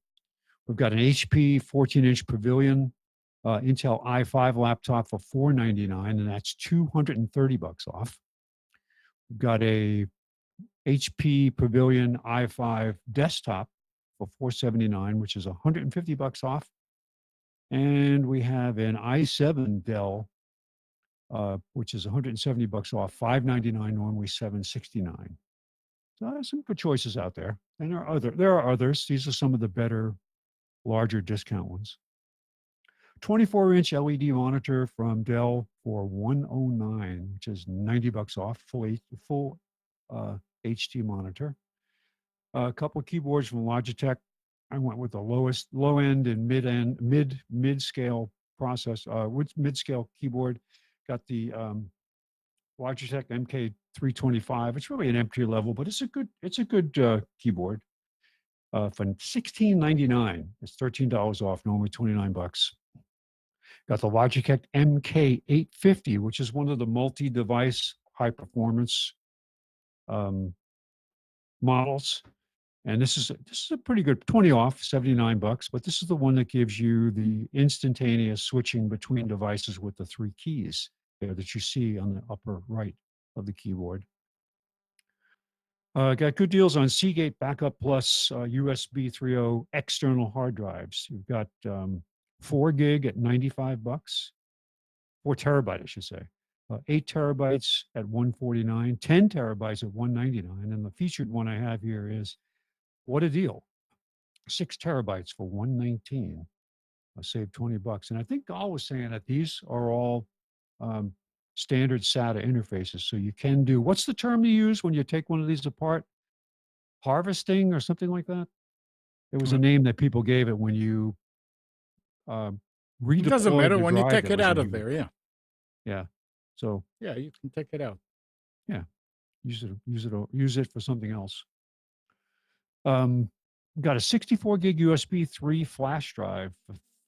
We've got an HP 14-inch Pavilion Intel i5 laptop for $499, and that's $230 off. We've got a HP Pavilion i5 desktop for $479, which is $150 off. And we have an i7 Dell, which is $170 off, $599, normally $769. So there's some good choices out there. And there are others. These are some of the better, larger discount ones. 24-inch LED monitor from Dell for $109, which is $90 off, full HD monitor. A couple of keyboards from Logitech. I went with the low end and mid-scale with mid-scale keyboard. Got the Logitech MK325. It's really an entry level, but it's a good keyboard. For $16.99, it's $13 off, normally $29. Got the Logitech MK850, which is one of the multi-device high-performance models. And this is a pretty good 20 off, $79, but this is the one that gives you the instantaneous switching between devices with the 3 keys there that you see on the upper right of the keyboard. Got good deals on Seagate Backup Plus USB 3.0 external hard drives. You've got 4 gig at $95, 4 terabyte, I should say, 8 terabytes at $149, 10 terabytes at $199, and the featured one I have here is, what a deal, 6 terabytes for $119. I saved $20, and I think Gal was saying that these are all standard SATA interfaces, so you can do, what's the term you use when you take one of these apart? Harvesting or something like that? There was a name that people gave it when you redeploy. It doesn't matter the when you drive take that it was out in of you. there. Yeah. Yeah. So Yeah, you can take it out. use it for something else. Got a 64 gig USB 3 flash drive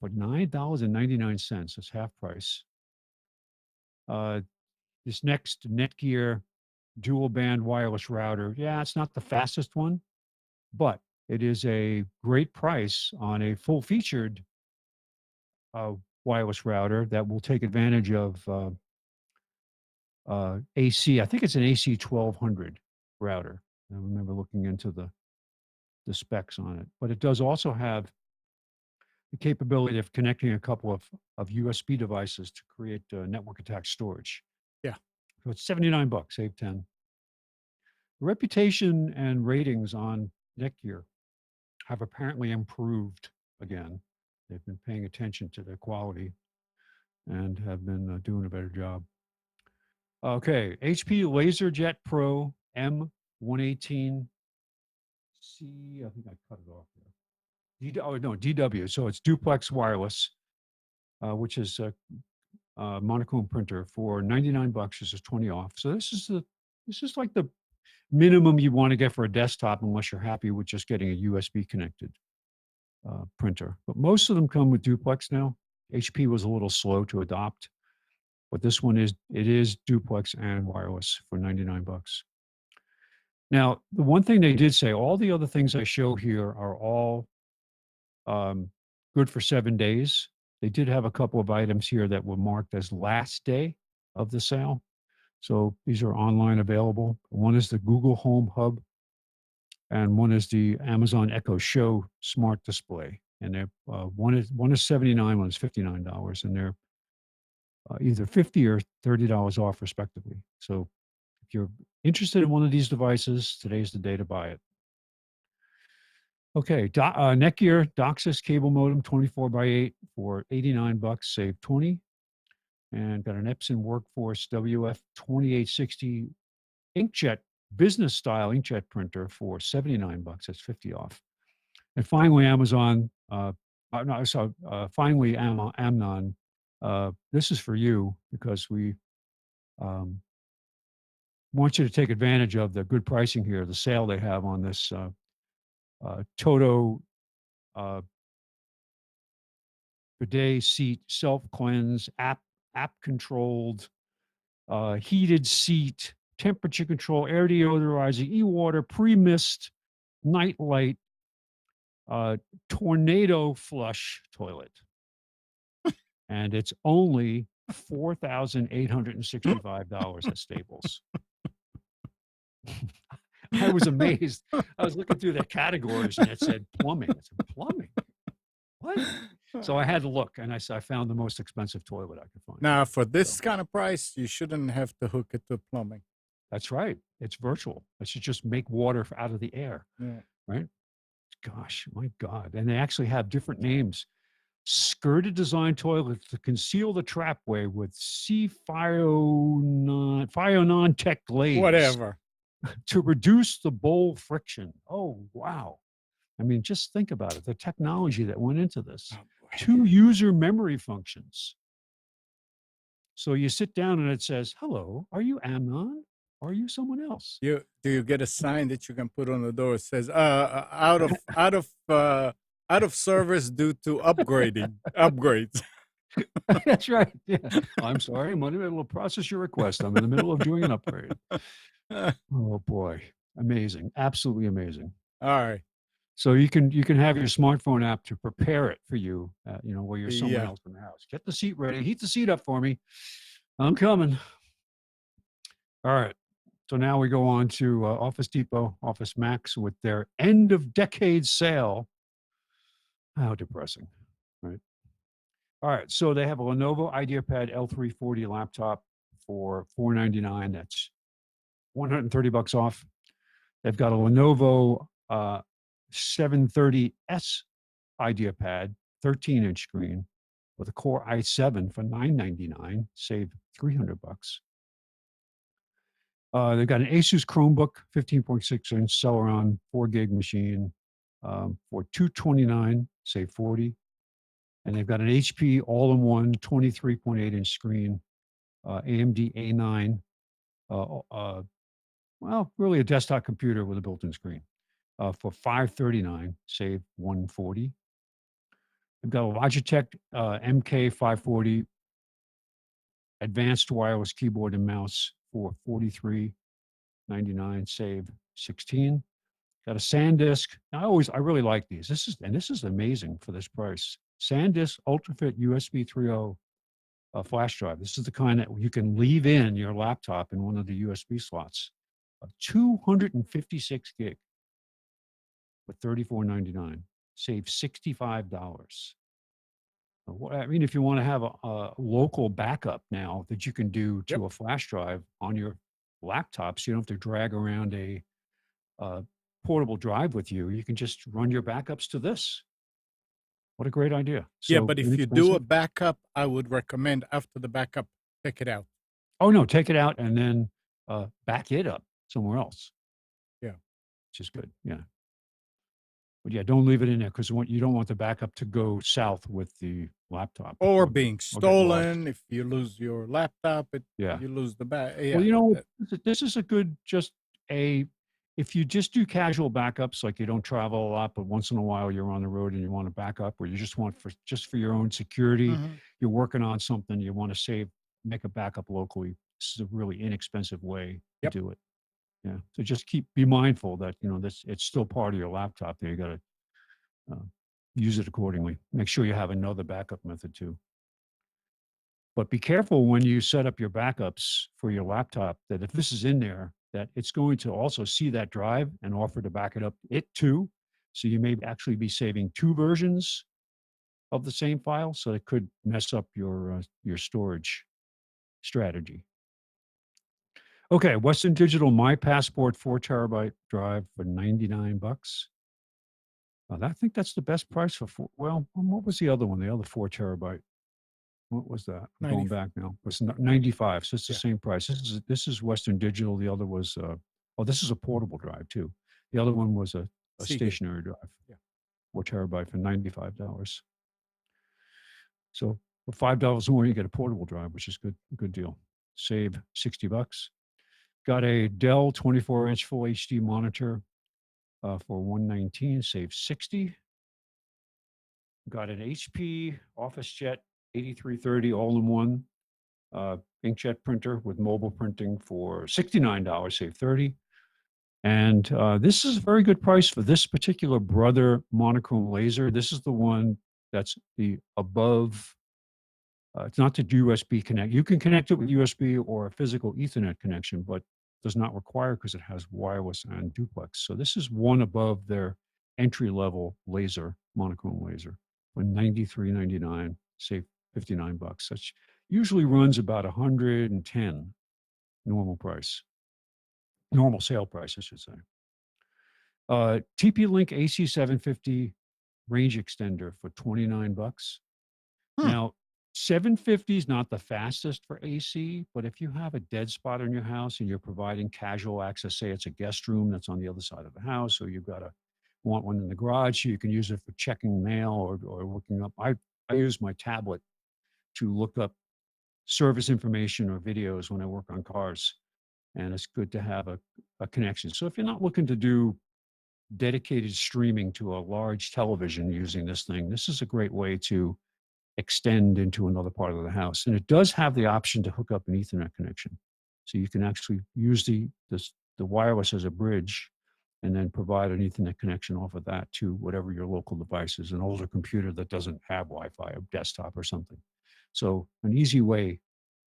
for $9.99. That's half price. This next Netgear dual band wireless router. Yeah, it's not the fastest one, but it is a great price on a full featured wireless router that will take advantage of AC. I think it's an AC 1200 router. I remember looking into the specs on it, but it does also have the capability of connecting a couple of USB devices to create network attached storage. Yeah. So it's $79, save 10. The reputation and ratings on Netgear have apparently improved again. They've been paying attention to their quality and have been doing a better job. Okay, HP LaserJet Pro M118C. I think I cut it off there. DW. So it's duplex wireless, which is a monochrome printer for $99. This is 20 off. So this is like the minimum you want to get for a desktop, unless you're happy with just getting a USB connected printer. But most of them come with duplex now. HP was a little slow to adopt, but this one is duplex and wireless for $99. Now, the one thing they did say, all the other things I show here are all good for 7 days. They did have a couple of items here that were marked as last day of the sale. So these are online available. One is the Google Home Hub, and one is the Amazon Echo Show smart display. And they're one is $79, one is $59, and they're either $50 or $30 off respectively. So if you're interested in one of these devices, today's the day to buy it. Okay, Netgear DOCSIS cable modem 24x8 for $89, save 20. And got an Epson Workforce WF2860 inkjet business style inkjet printer for $79. That's 50 off. And finally, Amazon. Finally, Amnon. This is for you because we want you to take advantage of the good pricing here, the sale they have on this Toto bidet seat, self-cleanse, app controlled, heated seat, temperature control, air deodorizer, e-water, pre-mist, night light, tornado flush toilet. And it's only $4,865 at Staples. I was amazed. I was looking through the categories and it said plumbing. I said, plumbing? What? So I had to look, and I found the most expensive toilet I could find. Now, for this kind of price, you shouldn't have to hook it to plumbing. That's right. It's virtual. It should just make water out of the air. Yeah. Right? Gosh, my God. And they actually have different names. Skirted design toilet to conceal the trapway with Fionon Tech glaze. Whatever. To reduce the bowl friction. Oh, wow. I mean, just think about it. The technology that went into this. Oh, 2 user memory functions. So you sit down and it says, hello, are you Amnon? Or are you someone else? Do you get a sign that you can put on the door that says out of service due to upgrades? That's right. Yeah. I'm sorry. I'm in the middle of process your request. I'm in the middle of doing an upgrade. Oh boy. Amazing. Absolutely amazing. All right. So you can have your smartphone app to prepare it for you, while you're somewhere else in the house. Get the seat ready. Heat the seat up for me. I'm coming. All right. So now we go on to Office Depot, Office Max with their end of decade sale. How depressing, right? All right. So they have a Lenovo IdeaPad L340 laptop, for $499. That's $130 off. They've got a Lenovo 730S IdeaPad, 13-inch screen with a Core i7 for $999, save $300. They've got an Asus Chromebook, 15.6-inch Celeron 4 gig machine for $229, save $40. And they've got an HP all-in-one 23.8-inch screen, AMD A9, well, really a desktop computer with a built-in screen for $539, save $140. We've got a Logitech MK540 advanced wireless keyboard and mouse for $43.99, save $16. Got a SanDisk. I really like these. This is amazing for this price. SanDisk UltraFit USB 3.0 flash drive. This is the kind that you can leave in your laptop in one of the USB slots. 256 gig for $34.99, save $65. I mean, if you want to have a local backup now that you can do to a flash drive on your laptop, so you don't have to drag around a portable drive with you, you can just run your backups to this. What a great idea. Yeah, but if you do a backup, I would recommend after the backup, take it out. Oh, no, take it out and then back it up somewhere else. Yeah. Which is good. Yeah. But yeah, don't leave it in there because you don't want the backup to go south with the laptop. Or being stolen. If you lose your laptop, you lose the back. Yeah. Well, this is a good, if you just do casual backups, like you don't travel a lot, but once in a while you're on the road and you want to back up, or you just want for your own security, you're working on something, you want to make a backup locally. This is a really inexpensive way to do it. Yeah. So just be mindful that, it's still part of your laptop there. You got to use it accordingly. Make sure you have another backup method too. But be careful when you set up your backups for your laptop that if this is in there, that it's going to also see that drive and offer to back it up too. So you may actually be saving two versions of the same file. So it could mess up your storage strategy. Okay, Western Digital My Passport 4 terabyte drive for $99. I think that's the best price for what was the other one? The other 4 terabyte. What was that? I'm going back now. It was 95. So it's the same price. This is Western Digital. The other was this is a portable drive too. The other one was a stationary drive. Yeah. 4 terabyte for $95. So for $5 more, you get a portable drive, which is good deal. Save $60. Got a Dell 24-inch full HD monitor for $119, save $60. Got an HP OfficeJet 8330 all-in-one inkjet printer with mobile printing for $69, save $30. And this is a very good price for this particular Brother monochrome laser. This is the one that's the above. It's not the USB connect. You can connect it with USB or a physical Ethernet connection, but does not require because it has wireless and duplex. So this is one above their entry-level laser, monochrome laser, for $93.99, save $59. That usually runs about $110 normal sale price, I should say. TP-Link AC750 range extender for $29. Now, 750 is not the fastest for AC, but if you have a dead spot in your house and you're providing casual access, say it's a guest room that's on the other side of the house, or you've want one in the garage, so you can use it for checking mail or looking up. I use my tablet to look up service information or videos when I work on cars, and it's good to have a connection. So if you're not looking to do dedicated streaming to a large television using this thing, this is a great way to extend into another part of the house. And it does have the option to hook up an Ethernet connection. So you can actually use the wireless as a bridge and then provide an Ethernet connection off of that to whatever your local device is, an older computer that doesn't have Wi-Fi, a desktop or something. So an easy way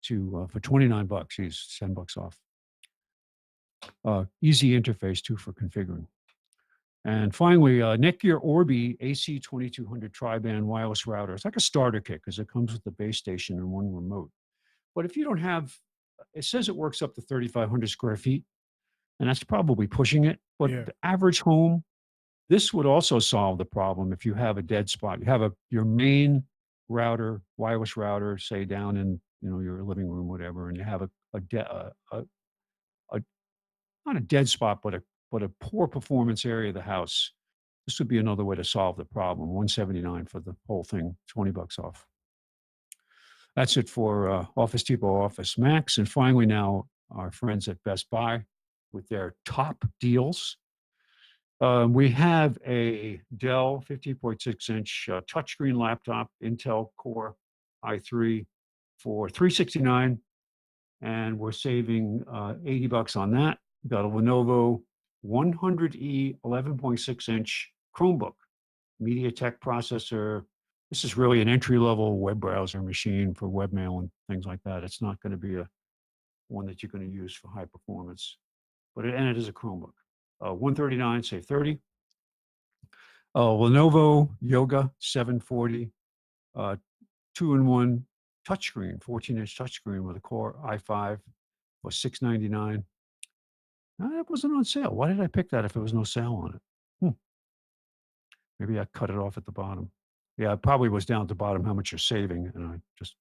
to, for $29, use $10 off. Easy interface too for configuring. And finally, Netgear Orbi AC2200 tri-band wireless router. It's like a starter kit because it comes with the base station and one remote. But if you don't have it says it works up to 3,500 square feet, and that's probably pushing it. But Yeah. the average home, this would also solve the problem if you have a dead spot. You have your main router, wireless router, say down in your living room, whatever, and you have a not a dead spot, but a poor performance area of the house. This would be another way to solve the problem. $179 for the whole thing, $20 off. That's it for Office Depot Office Max. And finally, now our friends at Best Buy with their top deals. We have a Dell 15.6-inch touchscreen laptop, Intel Core i3 for $369, and we're saving $80 on that. We've got a Lenovo 100E 11.6-inch Chromebook, MediaTek processor. This is really an entry-level web browser machine for webmail and things like that. It's not going to be one that you're going to use for high performance, and it is a Chromebook. 139, save 30. Lenovo Yoga 740, 2-in-1 touchscreen, 14-inch touchscreen with a Core i5 for $699. That wasn't on sale. Why did I pick that if there was no sale on it? Maybe I cut it off at the bottom. Yeah, it probably was down at the bottom how much you're saving, and I just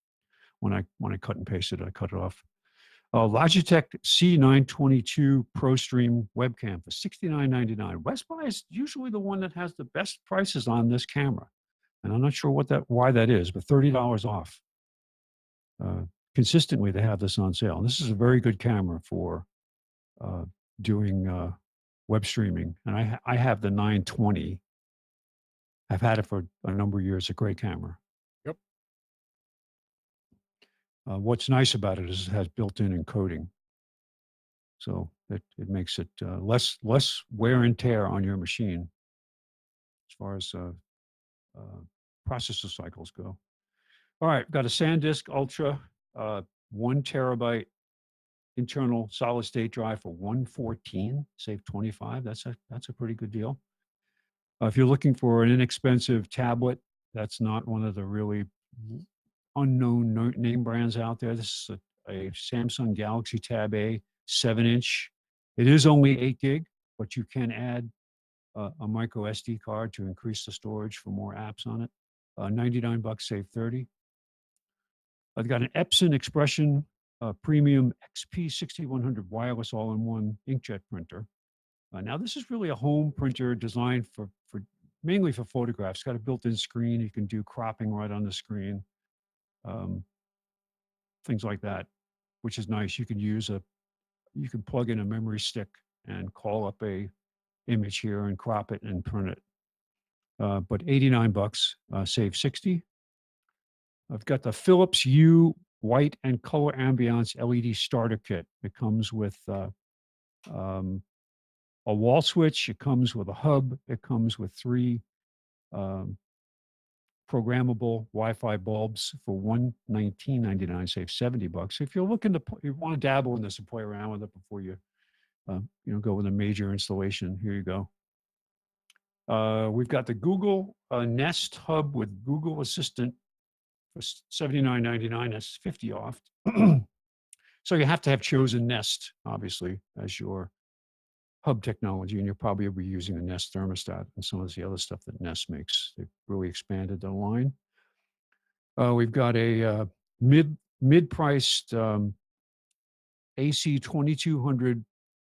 when I cut and pasted, I cut it off. Logitech C922 ProStream webcam for $69.99. Best Buy is usually the one that has the best prices on this camera, and I'm not sure why that is, but $30 off. Consistently, they have this on sale. And this is a very good camera for doing web streaming, and I have the 920. I've had it for a number of years. A great camera. Yep. What's nice about it is it has built-in encoding, so it makes it less wear and tear on your machine as far as processor cycles go. All right, got a SanDisk Ultra 1 terabyte internal solid state drive for $114, save $25. That's a pretty good deal. If you're looking for an inexpensive tablet, that's not one of the really unknown name brands out there. This is a Samsung Galaxy Tab A 7-inch. It is only 8 gig, but you can add a micro SD card to increase the storage for more apps on it. $99, save 30. I've got an Epson Expression Premium XP6100 wireless all-in-one inkjet printer. Now, this is really a home printer designed for mainly for photographs. It's got a built-in screen. You can do cropping right on the screen, things like that, which is nice. You can plug in a memory stick and call up a image here and crop it and print it. But $89, save 60. I've got the Philips Hue white and color ambiance LED starter kit. It comes with a wall switch. It comes with a hub. It comes with 3 programmable Wi-Fi bulbs for $119.99, save $70. If you're looking you want to dabble in this and play around with it before you go with a major installation, here you go. We've got the Google Nest Hub with Google Assistant for $79.99. That's 50 off. So you have to have chosen Nest, obviously, as your hub technology, and you'll probably be using a Nest thermostat and some of the other stuff that Nest makes. They've really expanded the line. We've got a mid-priced AC 2200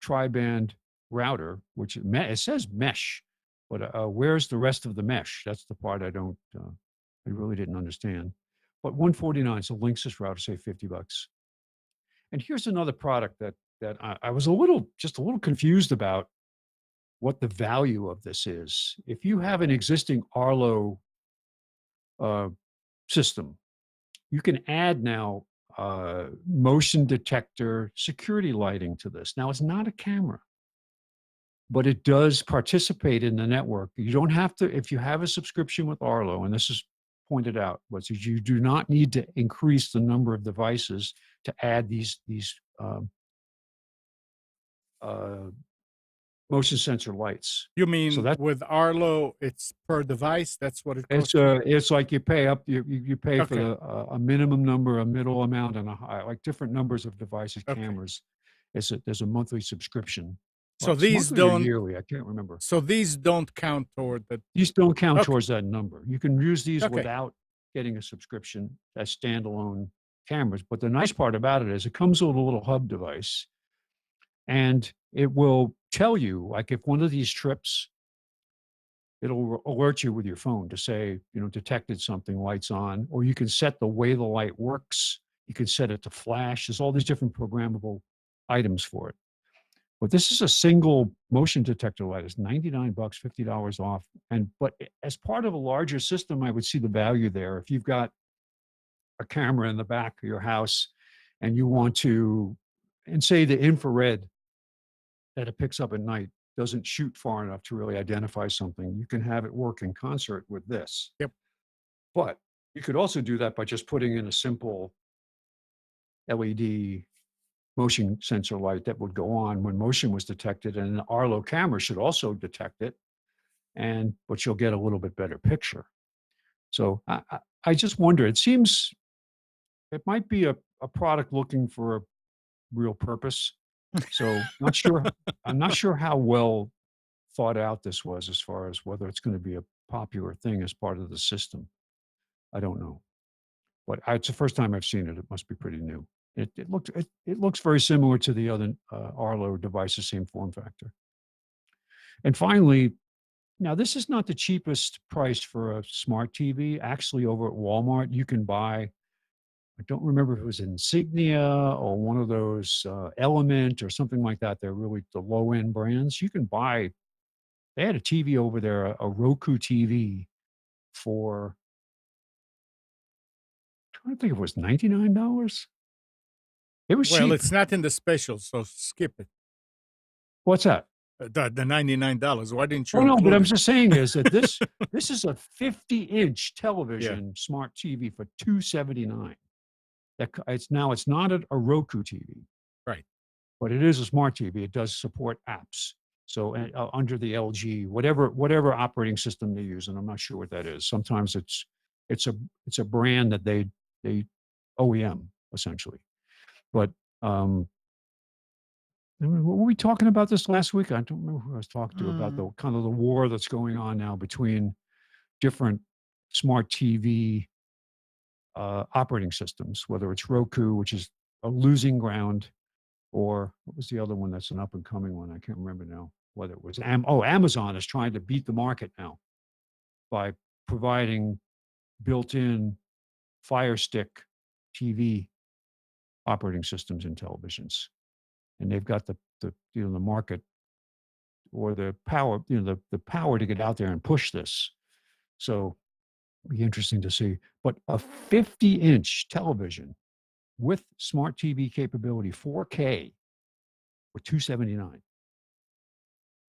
tri-band router, which it says mesh, but where's the rest of the mesh? That's the part I really didn't understand. But $149, so Linksys router, say $50. And here's another product that I was just a little confused about what the value of this is. If you have an existing Arlo system, you can add now motion detector security lighting to this. Now, it's not a camera, but it does participate in the network. You don't have to, if you have a subscription with Arlo, and this is pointed out, was you do not need to increase the number of devices to add these motion sensor lights. You mean that- with Arlo, it's per device? That's what it costs? It's like you pay up, you pay for Okay. a minimum number, a middle amount, and a high, like different numbers of devices, Okay. cameras. There's a monthly subscription. So Well, it's these monthly or don't- yearly, I can't remember. So these don't count toward the. These don't count Okay. towards that number. You can use these Okay. without getting a subscription as standalone cameras. But the nice part about it is it comes with a little hub device, and it will tell you, like, if one of these trips, it'll alert you with your phone to say, detected something, lights on, or you can set the way the light works. You can set it to flash. There's all these different programmable items for it. But this is a single motion detector light. It's $99, $50 off. But as part of a larger system, I would see the value there. If you've got a camera in the back of your house and you want to, and say the infrared that it picks up at night doesn't shoot far enough to really identify something, you can have it work in concert with this. Yep. But you could also do that by just putting in a simple LED motion sensor light that would go on when motion was detected, and an Arlo camera should also detect it, but you'll get a little bit better picture. So I just wonder, it seems it might be a product looking for a real purpose. So I'm not sure how well thought out this was as far as whether it's going to be a popular thing as part of the system. I don't know. But it's the first time I've seen it. It must be pretty new. It looks very similar to the other Arlo devices, same form factor. And finally, now this is not the cheapest price for a smart TV. Actually, over at Walmart, you can buy, I don't remember if it was Insignia or one of those Element or something like that. They're really the low-end brands. You can buy, they had a TV over there, a Roku TV for, I'm trying to think if it was $99. It was Well, cheap. it's not in the special, so skip it. What's that? The $99. Why didn't you? Oh no, but include I'm it? just saying is that this is a 50-inch television smart TV for $279. It's not a Roku TV, Right. but it is a smart TV. It does support apps. So under the LG, whatever operating system they use, and I'm not sure what that is. Sometimes it's a brand that they OEM essentially. But were we talking about this last week? I don't remember who I was talking to about the kind of the war that's going on now between different smart TV operating systems, whether it's Roku, which is a losing ground, or what was the other one that's an up and coming one? I can't remember now. Whether it was Amazon is trying to beat the market now by providing built-in Fire Stick TV operating systems in televisions, and they've got the market or the power, the power to get out there and push this. So it'll be interesting to see. But a 50-inch television with smart TV capability, 4K, for $279.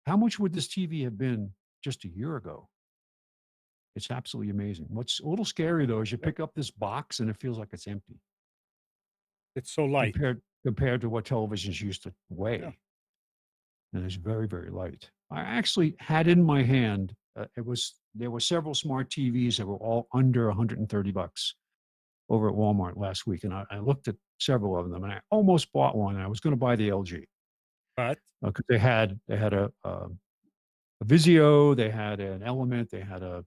How much would this TV have been just a year ago? It's absolutely amazing. What's a little scary though is you pick up this box and it feels like it's empty. It's so light. Compared to what televisions used to weigh. Yeah. And it's very, very light. I actually had in my hand, there were several smart TVs that were all under $130 over at Walmart last week. And I looked at several of them and I almost bought one. And I was going to buy the LG. But Because they had a Vizio, they had an Element, they had a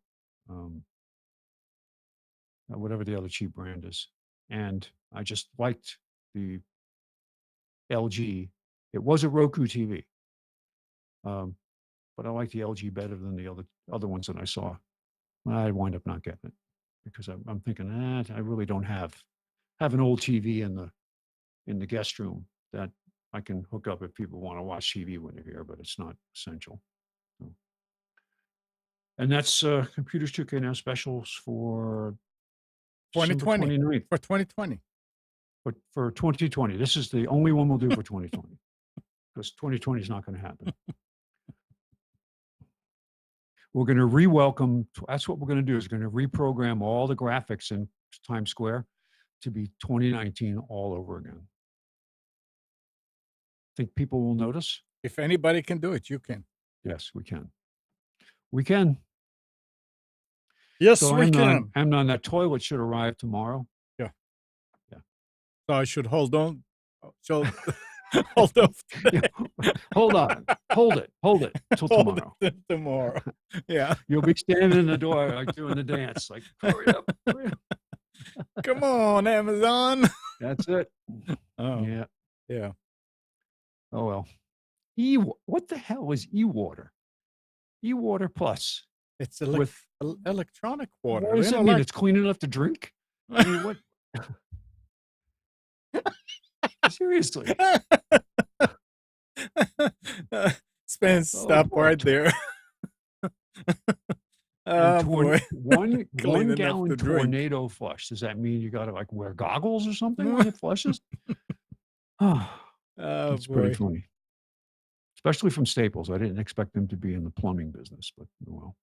whatever the other cheap brand is. And I just liked the LG. It was a Roku TV, but I like the LG better than the other ones that I saw. I wind up not getting it because I'm thinking, I really don't have an old TV in the guest room that I can hook up if people want to watch TV when they're here, but it's not essential. So. And that's Computers 2K Now specials for 2020. 29th. For 2020. But for 2020, this is the only one we'll do for 2020 because 2020 is not going to happen. We're going to re-welcome. That's what we're going to do is we're going to reprogram all the graphics in Times Square to be 2019 all over again. Think people will notice? If anybody can do it, you can. Yes, we can. We can. Yes, So we can. Amnon, that toilet should arrive tomorrow. So I should hold on. So hold off. Yeah. Hold on. Hold it till Hold tomorrow. it till tomorrow. Yeah. You'll be standing in the door like doing the dance, like hurry up. Hurry up. Come on, Amazon. That's it. Oh, Yeah. yeah. Oh well. What the hell is e-water? E-water plus It's with electronic water. what does it mean? It's clean enough to drink? I mean, what? Seriously. Spence, Oh, stop boy. right there. Oh, boy. One Clean enough gallon to drink. tornado flush. Does that mean you got to like wear goggles or something when it flushes? Oh, Oh, it's pretty boy. funny. Especially from Staples. I didn't expect them to be in the plumbing business, but oh well.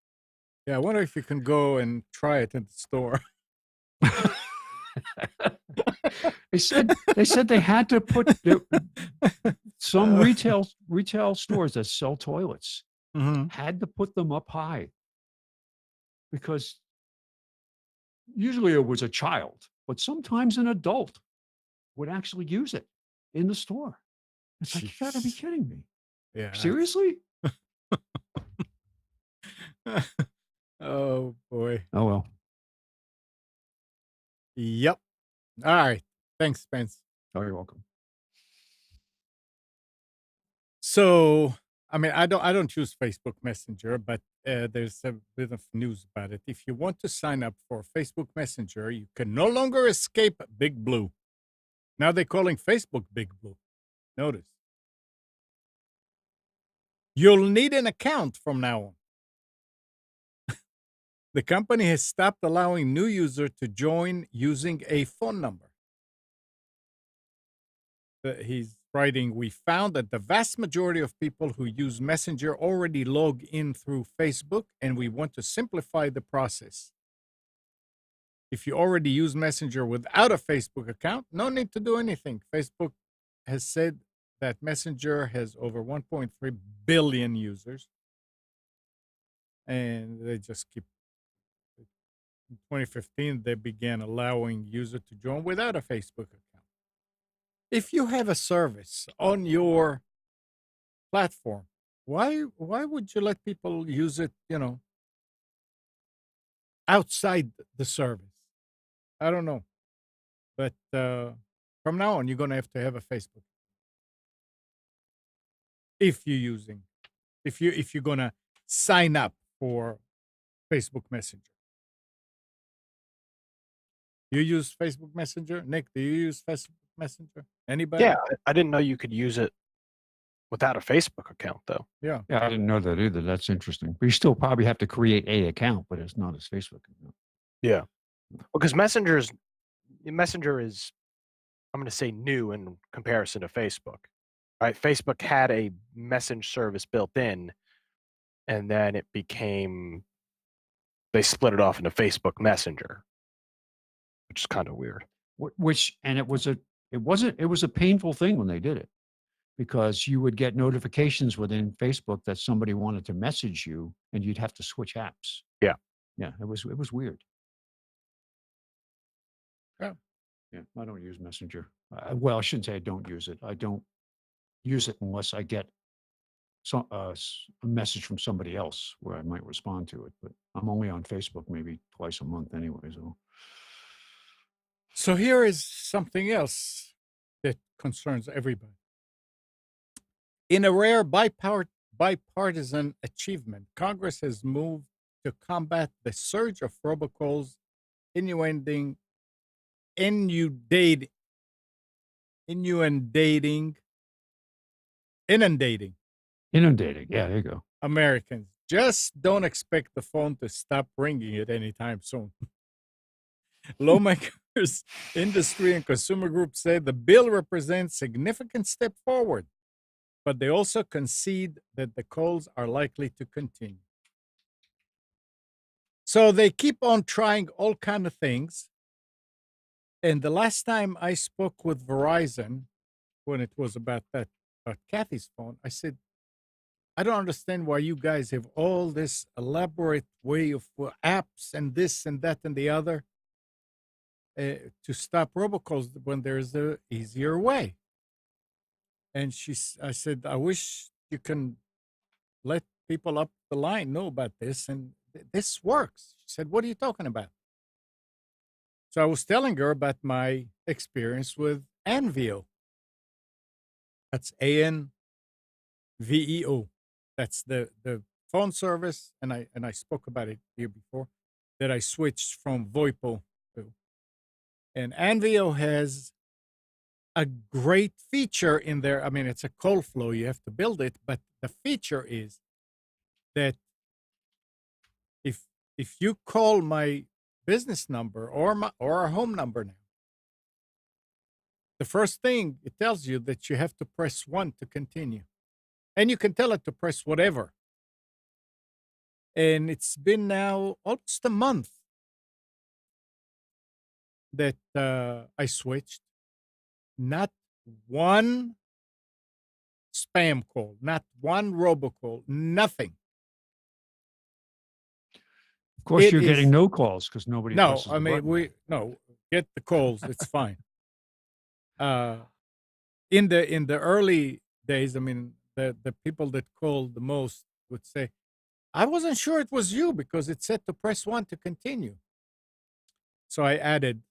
Yeah, I wonder if you can go and try it in the store. They said they had to put some retail stores that sell toilets Mhm. had to put them up high because usually it was a child, but sometimes an adult would actually use it in the store. It's like, you got to be Jeez. kidding me. Yeah. Seriously? Oh, boy. Oh, well. Yep. All right. Thanks, Spence. Oh, you're welcome. So, I mean, I don't use Facebook Messenger, but there's a bit of news about it. If you want to sign up for Facebook Messenger, you can no longer escape Big Blue. Now they're calling Facebook Big Blue. Notice. You'll need an account from now on. The company has stopped allowing new users to join using a phone number. He's writing, we found that the vast majority of people who use Messenger already log in through Facebook, and we want to simplify the process. If you already use Messenger without a Facebook account, no need to do anything. Facebook has said that Messenger has over 1.3 billion users, and they just keep. In 2015, they began allowing users to join without a Facebook account. If you have a service on your platform, why would you let people use it, outside the service? I don't know. But from now on, you're going to have a Facebook. If you're going to sign up for Facebook Messenger. You use Facebook Messenger? Nick, do you use Facebook Messenger? Anybody? Yeah, I didn't know you could use it without a Facebook account, though. Yeah. Yeah, I didn't know that either. That's interesting. But you still probably have to create a account, but it's not his Facebook account. Yeah. Because Messenger is, I'm going to say, new in comparison to Facebook. Right? Facebook had a message service built in, and then they split it off into Facebook Messenger, which is kind of weird. It was a painful thing when they did it because you would get notifications within Facebook that somebody wanted to message you and you'd have to switch apps. Yeah. Yeah, it was weird. Yeah. Yeah, I don't use Messenger. Well, I shouldn't say I don't use it. I don't use it unless I get a message from somebody else where I might respond to it. But I'm only on Facebook maybe twice a month anyway. So here is something else that concerns everybody. In a rare bipartisan achievement, Congress has moved to combat the surge of robocalls inundating. Inundating. Yeah, there you go. Americans. Just don't expect the phone to stop ringing at any time soon. Lawmakers, industry, and consumer groups say the bill represents a significant step forward, but they also concede that the calls are likely to continue. So they keep on trying all kind of things. And the last time I spoke with Verizon, when it was about Kathy's phone, I said, I don't understand why you guys have all this elaborate way of apps and this and that and the other to stop robocalls when there's a easier way. And I said, I wish you can let people up the line know about this, and this works. She said, what are you talking about? So I was telling her about my experience with Anvio. That's ANVEO. That's the phone service, and I spoke about it here before, that I switched from VoIPO to. And Anvio has a great feature in there. I mean, it's a call flow, you have to build it, but the feature is that if you call my business number or our home number now, the first thing it tells you that you have to press 1 to continue. And you can tell it to press whatever. And it's been now almost a month that I switched. Not one spam call, not one robocall, nothing. Of course, It you're getting is- no calls because nobody. No, presses I the mean, button. get the calls, it's fine. In the early days, I mean, the people that called the most would say, I wasn't sure it was you because it said to press 1 to continue. So I added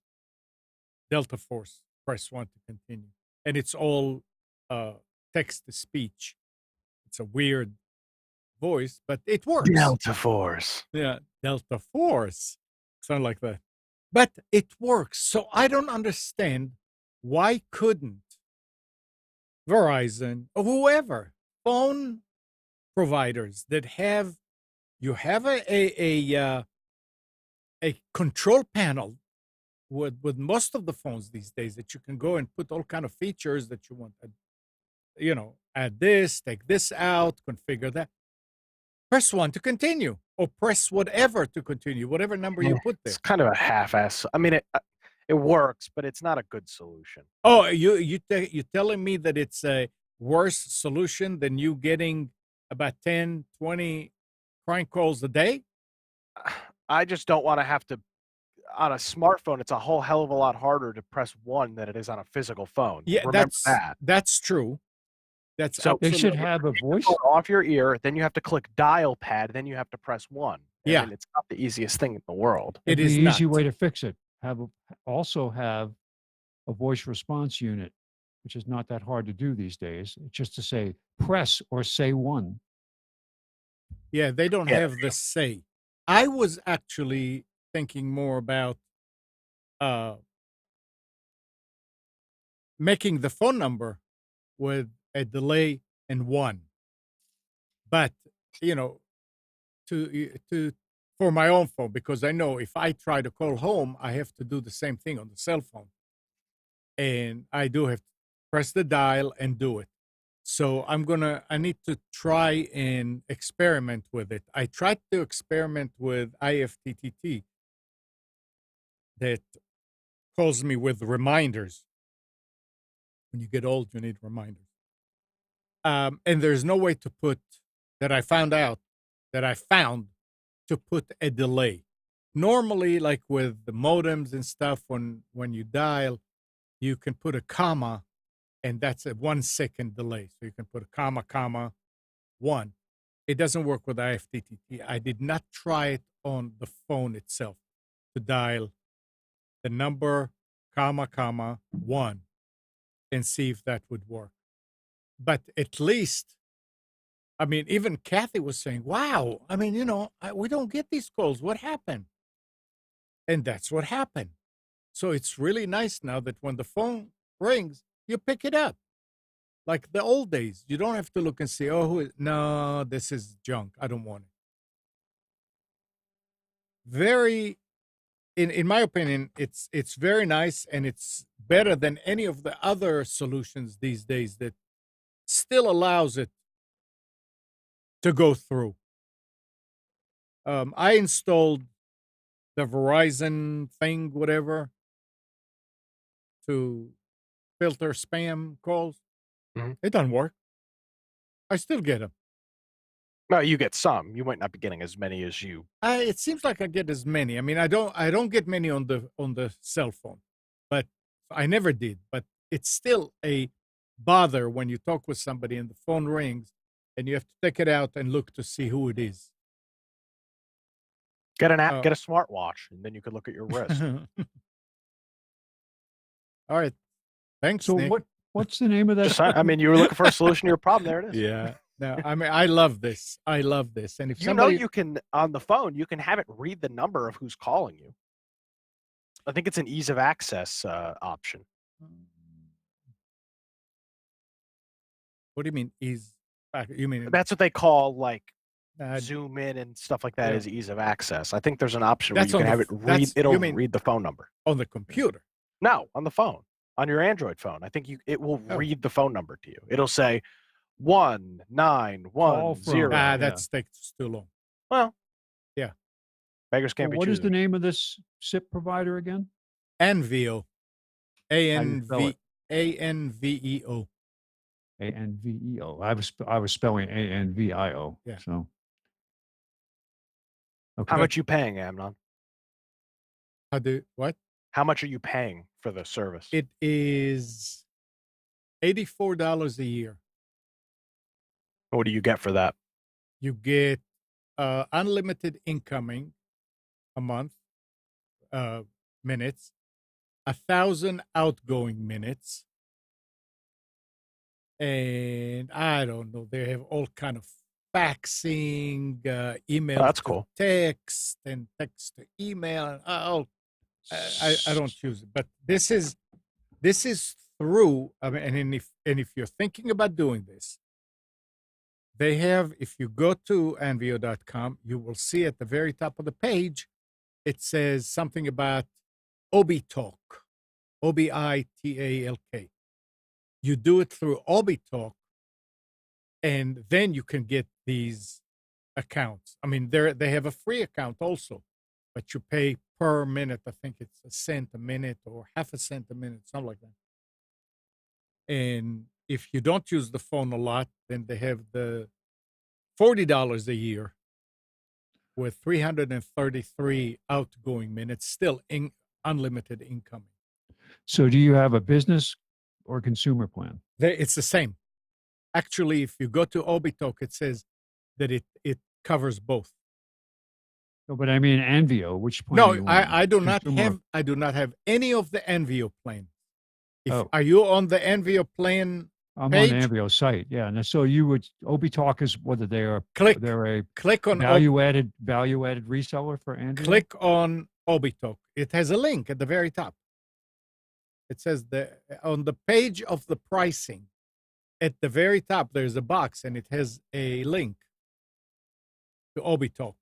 Delta Force, press 1 to continue. And it's all text to speech. It's a weird voice, but it works. Delta Force. Yeah, Delta Force. Sound like that. But it works. So I don't understand why couldn't Verizon or whoever, phone providers that have a control panel with most of the phones these days that you can go and put all kind of features that you want. Add this, take this out, configure that. Press 1 to continue, or press whatever to continue, whatever number you put there. It's kind of a half-ass. I mean, it works, but it's not a good solution. Oh, you're telling me that it's a worse solution than you getting about 10, 20 prank calls a day? I just don't want to have to. On a smartphone, it's a whole hell of a lot harder to press 1 than it is on a physical phone. Yeah, Remember that. that's true. That's So They should absolutely- have a voice. Phone off your ear, then you have to click dial pad, then you have to press 1. Yeah. I mean, it's not the easiest thing in the world. It the is easy not. way to fix it. Also have a voice response unit, which is not that hard to do these days. It's just to say press or say 1. Yeah, they don't Yeah. have the say. I was actually thinking more about making the phone number with a delay in 1. But, to for my own phone, because I know if I try to call home, I have to do the same thing on the cell phone. And I do have to press the dial and do it. So I need to try and experiment with it. I tried to experiment with IFTTT that calls me with reminders. When you get old, you need reminders. And there's no way to put that I found to put a delay. Normally, like with the modems and stuff, when you dial, you can put a comma, and that's a 1 second delay. So you can put a comma, 1. It doesn't work with IFTTT. I did not try it on the phone itself to dial the number, comma, 1, and see if that would work. But at least, I mean, even Kathy was saying, wow, I mean, we don't get these calls. What happened? And that's what happened. So it's really nice now that when the phone rings, you pick it up. Like the old days, you don't have to look and say, no, this is junk. I don't want it. Very, in my opinion, it's very nice, and it's better than any of the other solutions these days that still allows it to go through. I installed the Verizon thing, whatever, to filter spam calls. Mhm. It doesn't work. I still get them. No, you get some. You might not be getting as many as you. It seems like I get as many. I mean, I don't get many on the cell phone, but I never did. But it's still a bother when you talk with somebody and the phone rings, and you have to take it out and look to see who it is. Get an app, Oh. get a smartwatch, and then you could look at your wrist. All right, thanks, So Nick. what's the name of that? I mean, you were looking for a solution to your problem. There it is. Yeah. No, I mean, I love this. I love this. And if You somebody, know, you can on the phone, you can have it read the number of who's calling you. I think it's an ease of access option. what do you mean? You mean That's what they call like uh, zoom in and stuff like that yeah. is ease of access. I think there's an option where That's you can on have the it f- read. that's- It'll you mean- read the phone number. on the computer? No, on the phone, on your Android phone. I think it will Oh. read the phone number to you. It'll say 1910. Right, That takes too long. Well, Yeah. Beggars can't be What is the choosers. name of this SIP provider again? Anveo, How do you spell it? Anveo. ANVEO. I was spelling ANVIO. Yeah. So. How Okay. much you paying, Amnon? What? How much are you paying for the service? It is $84 a year. What do you get for that? You get unlimited incoming a month, minutes, 1,000 outgoing minutes, and I don't know. They have all kind of faxing, email, Oh, that's to cool. text, and text to email, and all. I don't use it, but this is through. I mean, and if you're thinking about doing this, they have. If you go to anveo.com, you will see at the very top of the page, it says something about ObiTalk, ObiTalk. You do it through ObiTalk, and then you can get these accounts. I mean, they have a free account also, but you pay per minute. I think it's a cent a minute or half a cent a minute, something like that. And if you don't use the phone a lot, then they have the $40 a year with 333 outgoing minutes, still unlimited incoming. So do you have a business or consumer plan? It's the same. Actually, if you go to ObiTalk, it says that it covers both. No, but I mean Anveo. Which plan? No, you I do not Consumer- have any of the Envio plan. Oh. Are you on the Envio plan? I'm page? on the Anveo site. Yeah, and so you would ObiTalk is whether they're a Click on value added reseller for Anveo. Click on ObiTalk. It has a link at the very top. It says on the page of the pricing, at the very top, there's a box and it has a link to ObiTalk.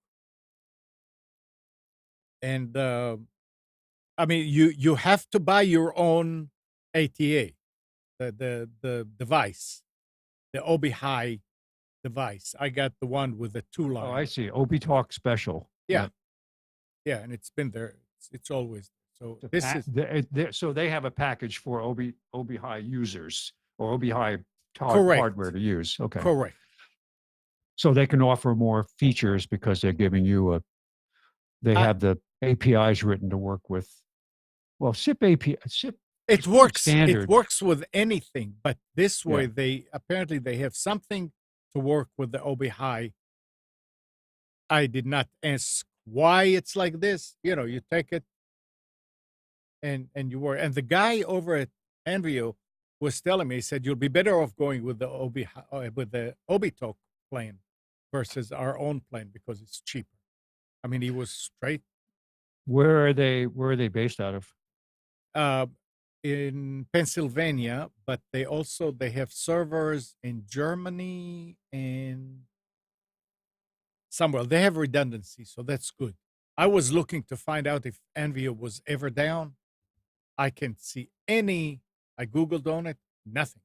And I mean, you have to buy your own ATA, the device, the Obi-Hi device. I got the one with the 2 line. Oh, I see. ObiTalk special. Yeah. Yeah, and it's been there. It's always so. The This pa- is the- so they have a package for Obi-Hi users or Obi-Hi Correct. hardware to use. Okay. correct. So they can offer more features because they're giving you they I- have the APIs written to work with. Well, SIP API. SIP. It works. It standard. works with anything, but this way Yeah. they have something to work with the Obi-Hi. I did not ask why it's like this. You know, you take it and you work. And the guy over at Envio was telling me, he said, you'll be better off going with the ObiTalk plan versus our own plan because it's cheaper. I mean, he was straight Where are they based out of? in Pennsylvania, but they have servers in Germany and somewhere. They have redundancy, so that's good. I was looking to find out if Envio was ever down. I can't see any. I Googled on it, nothing.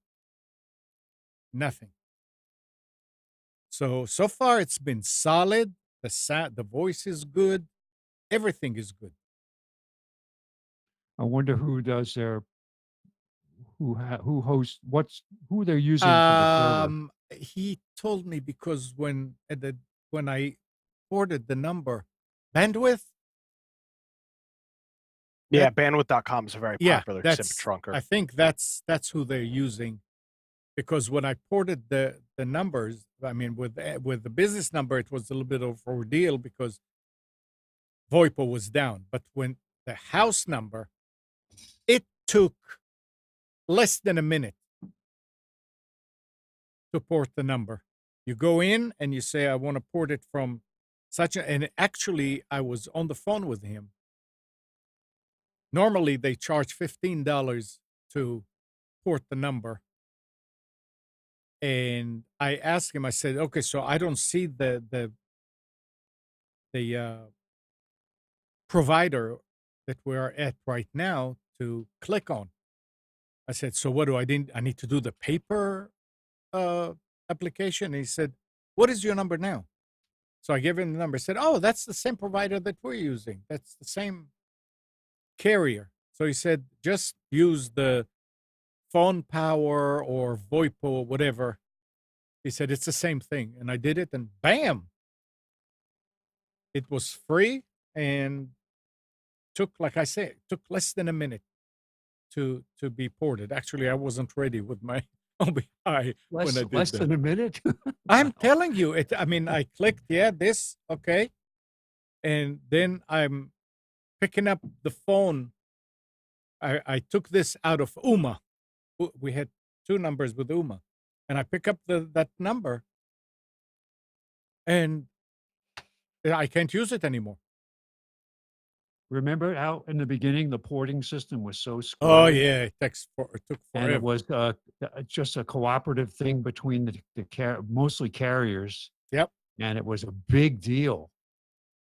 So far it's been solid. The voice is good. Everything is good. I wonder who does their who hosts who they're using for the server. he told me because when I ordered the number, bandwidth. Yeah, bandwidth.com is a very Yeah, popular SIM that's. trunker. I think that's who they're using, because when I ported the numbers, I mean with the business number, it was a little bit of ordeal because VoIP was down. But when the house number, it took less than a minute to port the number. You go in and you say, I want to port it from such a, and actually I was on the phone with him. Normally they charge $15 to port the number. And I asked him, I said, okay, so I don't see the provider that we're at right now to click on. I said, so what do I need to do the paper application? And he said, what is your number now? So I gave him the number. I said, oh, that's the same provider that we're using. That's the same carrier. So he said, just use the phone power or VoIP or whatever. He said, it's the same thing. And I did it and bam, it was free and took, like I said, took less than a minute to be ported. Actually, I wasn't ready with my OBI when I did Less that. than a minute. I'm telling you, I mean, I clicked, yeah, this, okay. And then I'm picking up the phone. I took this out of UMA. We had two numbers with UMA. And I pick up that number and I can't use it anymore. Remember how in the beginning the porting system was so slow? Oh, yeah, it took forever. And it was just a cooperative thing between mostly carriers. Yep. And it was a big deal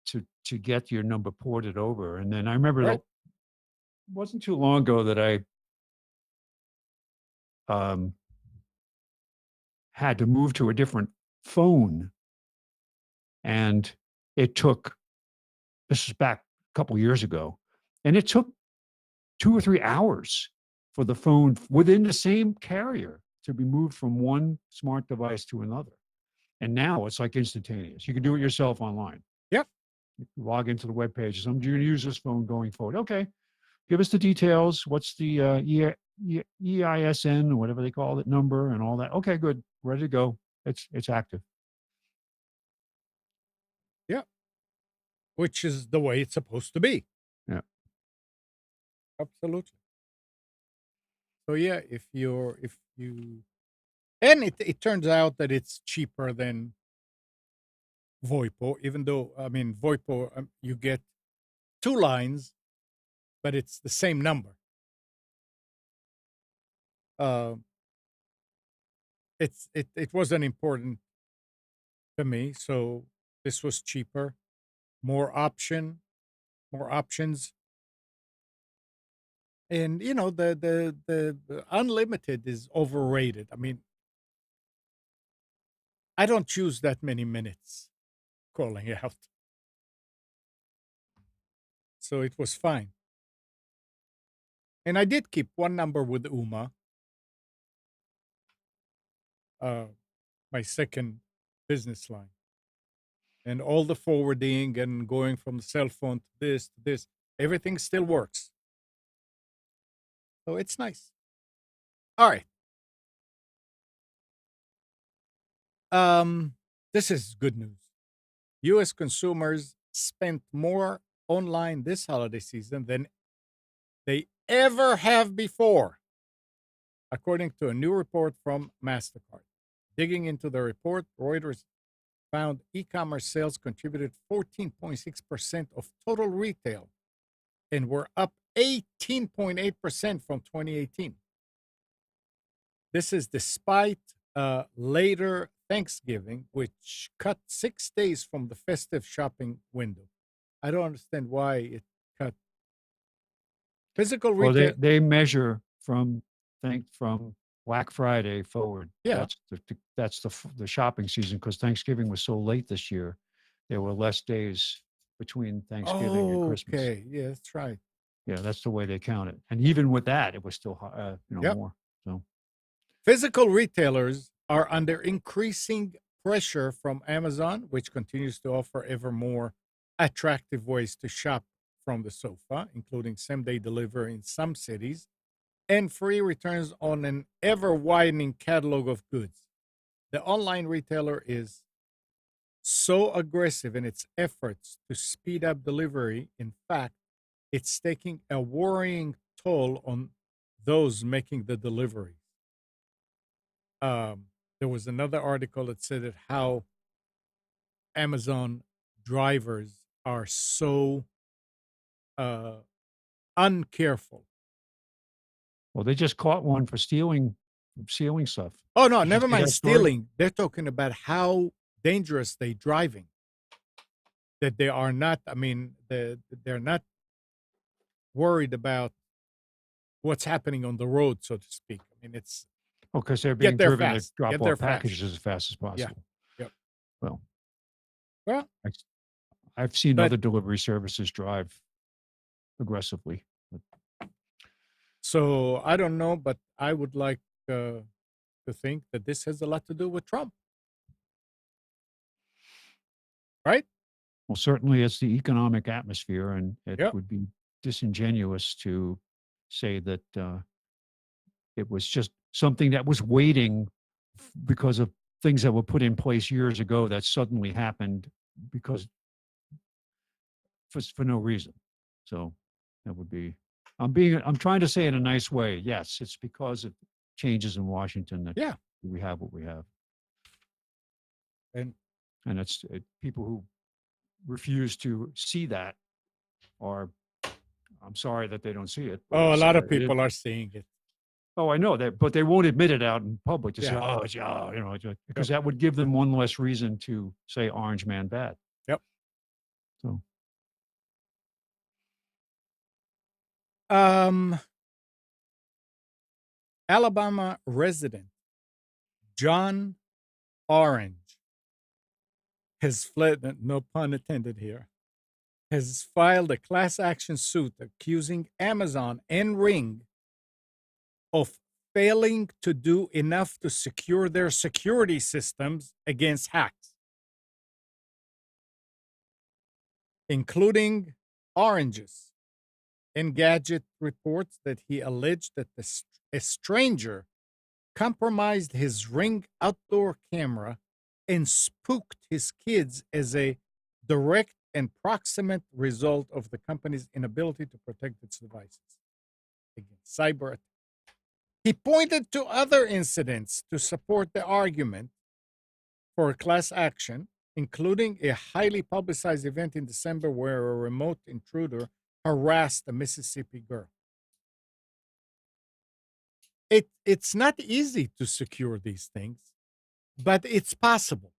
to get your number ported over. And then I remember Right. it wasn't too long ago that I had to move to a different phone. And it took, this is back a couple years ago, and it took 2 or 3 hours for the phone within the same carrier to be moved from one smart device to another. And now it's like instantaneous. You can do it yourself online. Yep. You can log into the web page. I'm going to use this phone going forward. Okay. Give us the details. What's the EISN or whatever they call it, number and all that. Okay, good. Ready to go. It's active. Yeah. Which is the way it's supposed to be. Yeah. Absolutely. So yeah, and it turns out that it's cheaper than VoIP, even though, I mean, VoIP, you get 2 lines, but it's the same number. It wasn't important to me, so this was cheaper, more options, and you know the unlimited is overrated. I mean, I don't choose that many minutes calling out, so it was fine. And I did keep one number with UMA, my second business line. And all the forwarding and going from the cell phone to this, everything still works. So it's nice. All right. This is good news. U.S. consumers spent more online this holiday season than they ever have before, according to a new report from MasterCard. Digging into the report, Reuters found e-commerce sales contributed 14.6% of total retail and were up 18.8% from 2018. This is despite later Thanksgiving, which cut 6 days from the festive shopping window. I don't understand why it cut. Physical retail. Well, they measure from Black Friday forward. Yeah. That's the shopping season, because Thanksgiving was so late this year. There were less days between Thanksgiving and Christmas. Okay, yeah, that's right. Yeah, that's the way they count it. And even with that, it was still Yep. more. So Physical retailers are under increasing pressure from Amazon, which continues to offer ever more attractive ways to shop from the sofa, including same-day delivery in some cities and free returns on an ever-widening catalog of goods. The online retailer is so aggressive in its efforts to speed up delivery. In fact, it's taking a worrying toll on those making the delivery. There was another article that said that how Amazon drivers are so uncareful. Well, they just caught one for stealing stuff. Oh no, Did you never see mind that story? stealing. They're talking about how dangerous they driving. That they are not. I mean, they're not worried about what's happening on the road, so to speak. I mean, it's Oh, because they're Get being there driven to fast. drop Get there off fast. packages as fast as possible. Yep. Well, well. I've seen But- other delivery services drive aggressively. So I don't know, but I would like to think that this has a lot to do with Trump, right? Well, certainly it's the economic atmosphere, and it Yep. would be disingenuous to say that it was just something that was waiting because of things that were put in place years ago that suddenly happened because for no reason. So that would be. I'm trying to say in a nice way. Yes, it's because of changes in Washington that Yeah. we have what we have, And it's people who refuse to see that are. I'm sorry that they don't see it. but a it's, lot of it is- people are seeing it. Oh, I know that, but they won't admit it out in public to say, Yeah. "Oh, it's, because that would give them one less reason to say Orange Man bad." Yep. So Alabama resident John Orange has fled, no pun intended here, has filed a class action suit accusing Amazon and Ring of failing to do enough to secure their security systems against hacks, including Orange's Engadget reports that he alleged that a stranger compromised his Ring outdoor camera and spooked his kids as a direct and proximate result of the company's inability to protect its devices against cyber attacks. He pointed to other incidents to support the argument for a class action, including a highly publicized event in December where a remote intruder harassed a Mississippi girl. It's not easy to secure these things, but it's possible.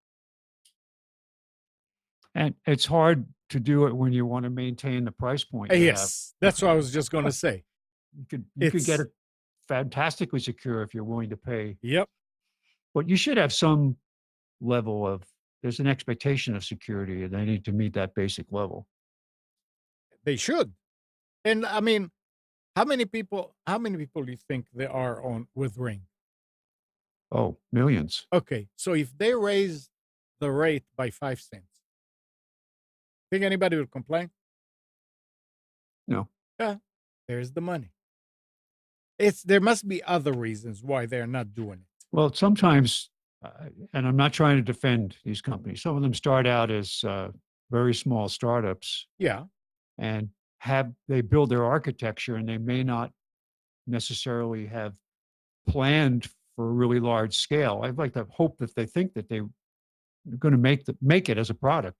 and it's hard to do it when you want to maintain the price point. you have. Yes, that's what I was just going to say. You could get It's- it fantastically secure if you're willing to pay, Yep. but you should have some level of. There's an expectation of security, and they need to meet that basic level. They should. And I mean, how many people do you think there are on with Ring? Oh, millions. Okay, so if they raise the rate by 5 cents, think anybody would complain? No. Yeah, there's the money. There must be other reasons why they're not doing it. Well, sometimes, and I'm not trying to defend these companies. Some of them start out as very small startups, Yeah, and they build their architecture, and they may not necessarily have planned for a really large scale. I'd like to hope that they think that they're going to make it as a product,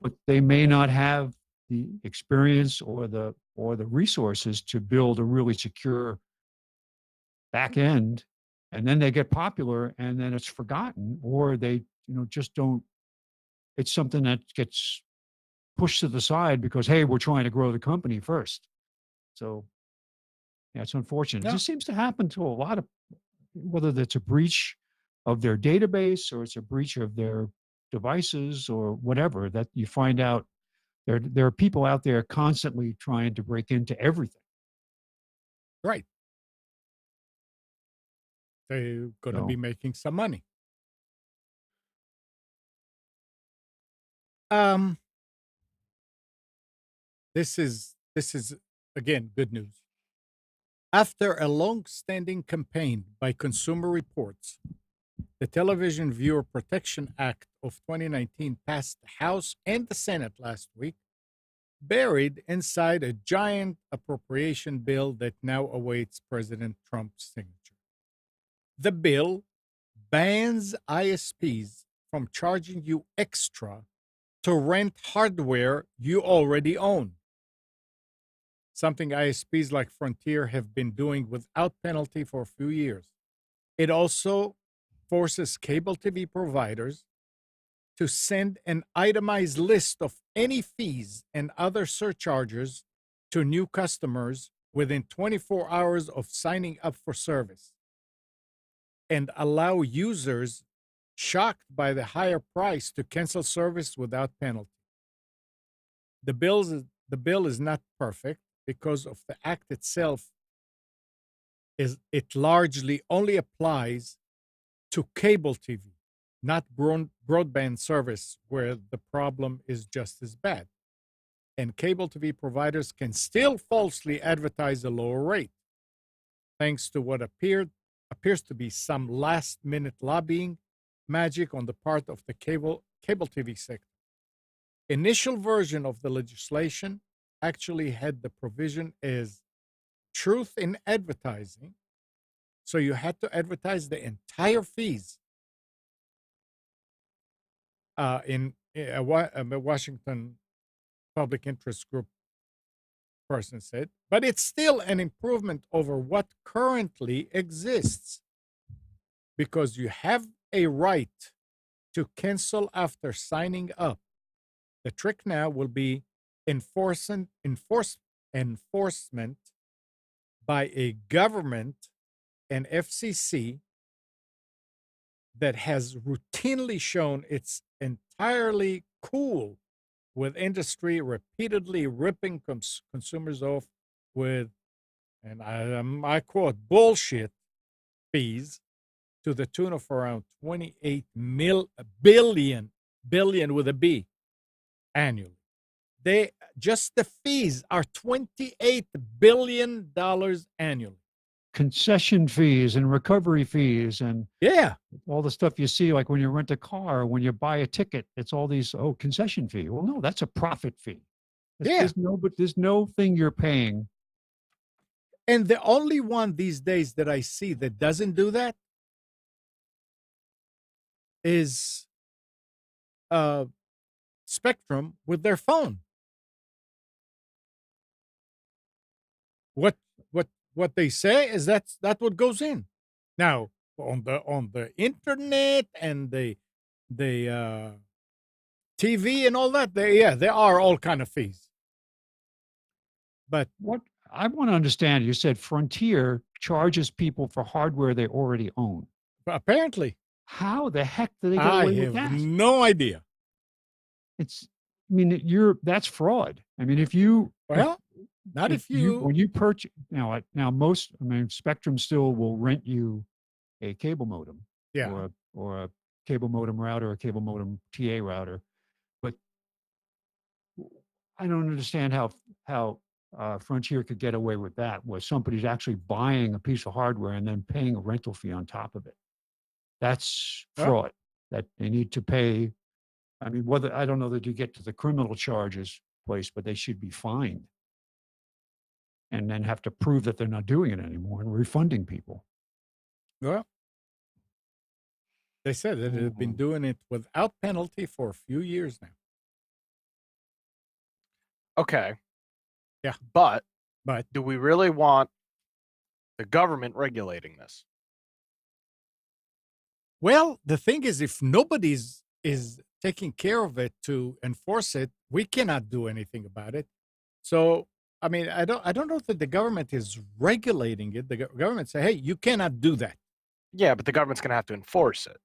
but they may not have the experience or the resources to build a really secure back end, and then they get popular, and then it's forgotten, or they just don't. It's something that gets pushed to the side because, hey, we're trying to grow the company first. So yeah, it's unfortunate. Yeah. It just seems to happen to a lot of, whether that's a breach of their database or it's a breach of their devices or whatever, that you find out there are people out there constantly trying to break into everything. right. They're going to So- be making some money. Um, this is again good news. After a long-standing campaign by Consumer Reports, the Television Viewer Protection Act of 2019 passed the House and the Senate last week, buried inside a giant appropriation bill that now awaits President Trump's signature. The bill bans ISPs from charging you extra to rent hardware you already own, something ISPs like Frontier have been doing without penalty for a few years. It also forces cable TV providers to send an itemized list of any fees and other surcharges to new customers within 24 hours of signing up for service, and allow users shocked by the higher price to cancel service without penalty. The bill is not perfect because of the act itself. It largely only applies to cable TV, not broadband service, where the problem is just as bad. And cable TV providers can still falsely advertise a lower rate, thanks to what appears to be some last-minute lobbying magic on the part of the cable TV sector. Initial version of the legislation actually had the provision as truth in advertising, so you had to advertise the entire fees. In a Washington Public Interest Group person said, but it's still an improvement over what currently exists, because you have a right to cancel after signing up. The trick now will be enforcement by a government and FCC that has routinely shown it's entirely cool with industry repeatedly ripping consumers off with, and I quote, bullshit fees to the tune of around 28 billion with a B annually. Just the fees are $28 billion annually. Concession fees and recovery fees and Yeah. all the stuff you see, like when you rent a car, when you buy a ticket, it's all these, concession fee. Well, no, that's a profit fee. Yeah. There's no thing you're paying. And the only one these days that I see that doesn't do that is Spectrum with their phone. What they say is that's what goes in. Now on the internet and the TV and all that, there are all kind of fees. But what I want to understand, you said Frontier charges people for hardware they already own. Apparently, how the heck do they get I away with have that? no idea. That's fraud. I mean, if you not if when you purchase now Spectrum still will rent you a cable modem, yeah, or a cable modem router, or a cable modem TA router, but I don't understand how Frontier could get away with that, where somebody's actually buying a piece of hardware and then paying a rental fee on top of it. That's fraud. That they need to pay. I mean, whether I don't know that you get to the criminal charges place, but they should be fined and then have to prove that they're not doing it anymore and refunding people. Well, they said that they've been doing it without penalty for a few years now. Okay. Yeah. But do we really want the government regulating this? Well, the thing is, if nobody's is taking care of it to enforce it, we cannot do anything about it. So, I mean, I don't know that the government is regulating it. The government say, hey, you cannot do that. Yeah, but the government's going to have to enforce it.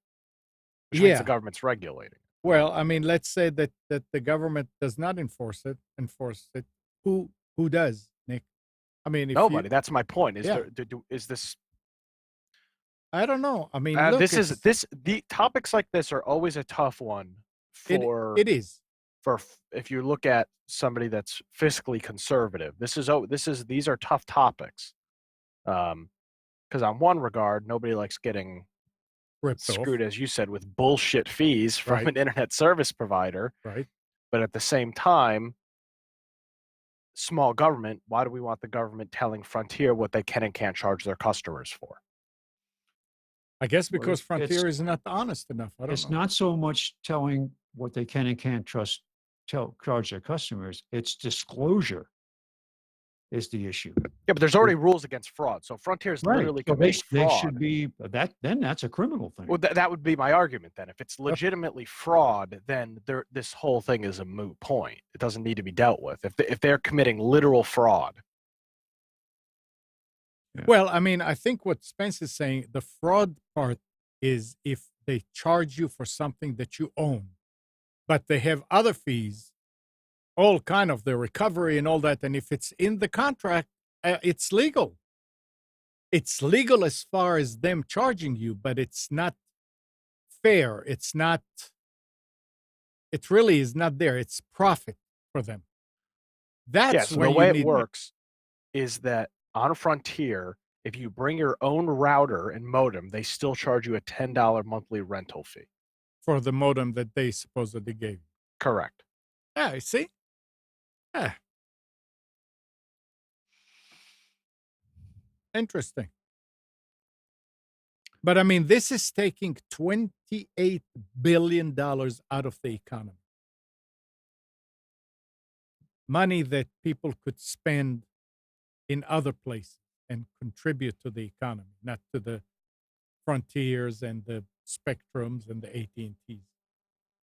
Which means the government's regulating. Well, I mean, let's say that the government does not enforce it. Who does, Nick? I mean, nobody. That's my point. Is this? I don't know. I mean, the topics like this are always a tough one for it is if you look at somebody that's fiscally conservative, these are tough topics. Because on one regard, nobody likes getting Ripped screwed, off. as you said, with bullshit fees from Right. an internet service provider. Right. But at the same time, small government, why do we want the government telling Frontier what they can and can't charge their customers for? I guess Well, because Frontier it's- is not honest enough. I don't It's know. not so much telling what they can and can't charge their customers. It's disclosure is the issue. Yeah, but there's already rules against fraud. So Frontier is literally So committing they fraud. should be that. Then that's a criminal thing. Well, that would be my argument then. If it's legitimately fraud, then this whole thing is a moot point. It doesn't need to be dealt with. If they're committing literal fraud. Yeah. Well, I mean, I think what Spence is saying, the fraud part is if they charge you for something that you own, but they have other fees, all kind of the recovery and all that. And if it's in the contract, it's legal. It's legal as far as them charging you, but it's not fair. It's not, it really is not there. It's profit for them. That's So where the way you it need works is that on Frontier, if you bring your own router and modem, they still charge you a $10 monthly rental fee. for the modem that they supposedly gave you. Correct. Yeah, you see? Yeah. Interesting. But I mean, this is taking $28 billion out of the economy. Money that people could spend in other places and contribute to the economy, not to the Frontiers and the Spectrums and the AT&Ts.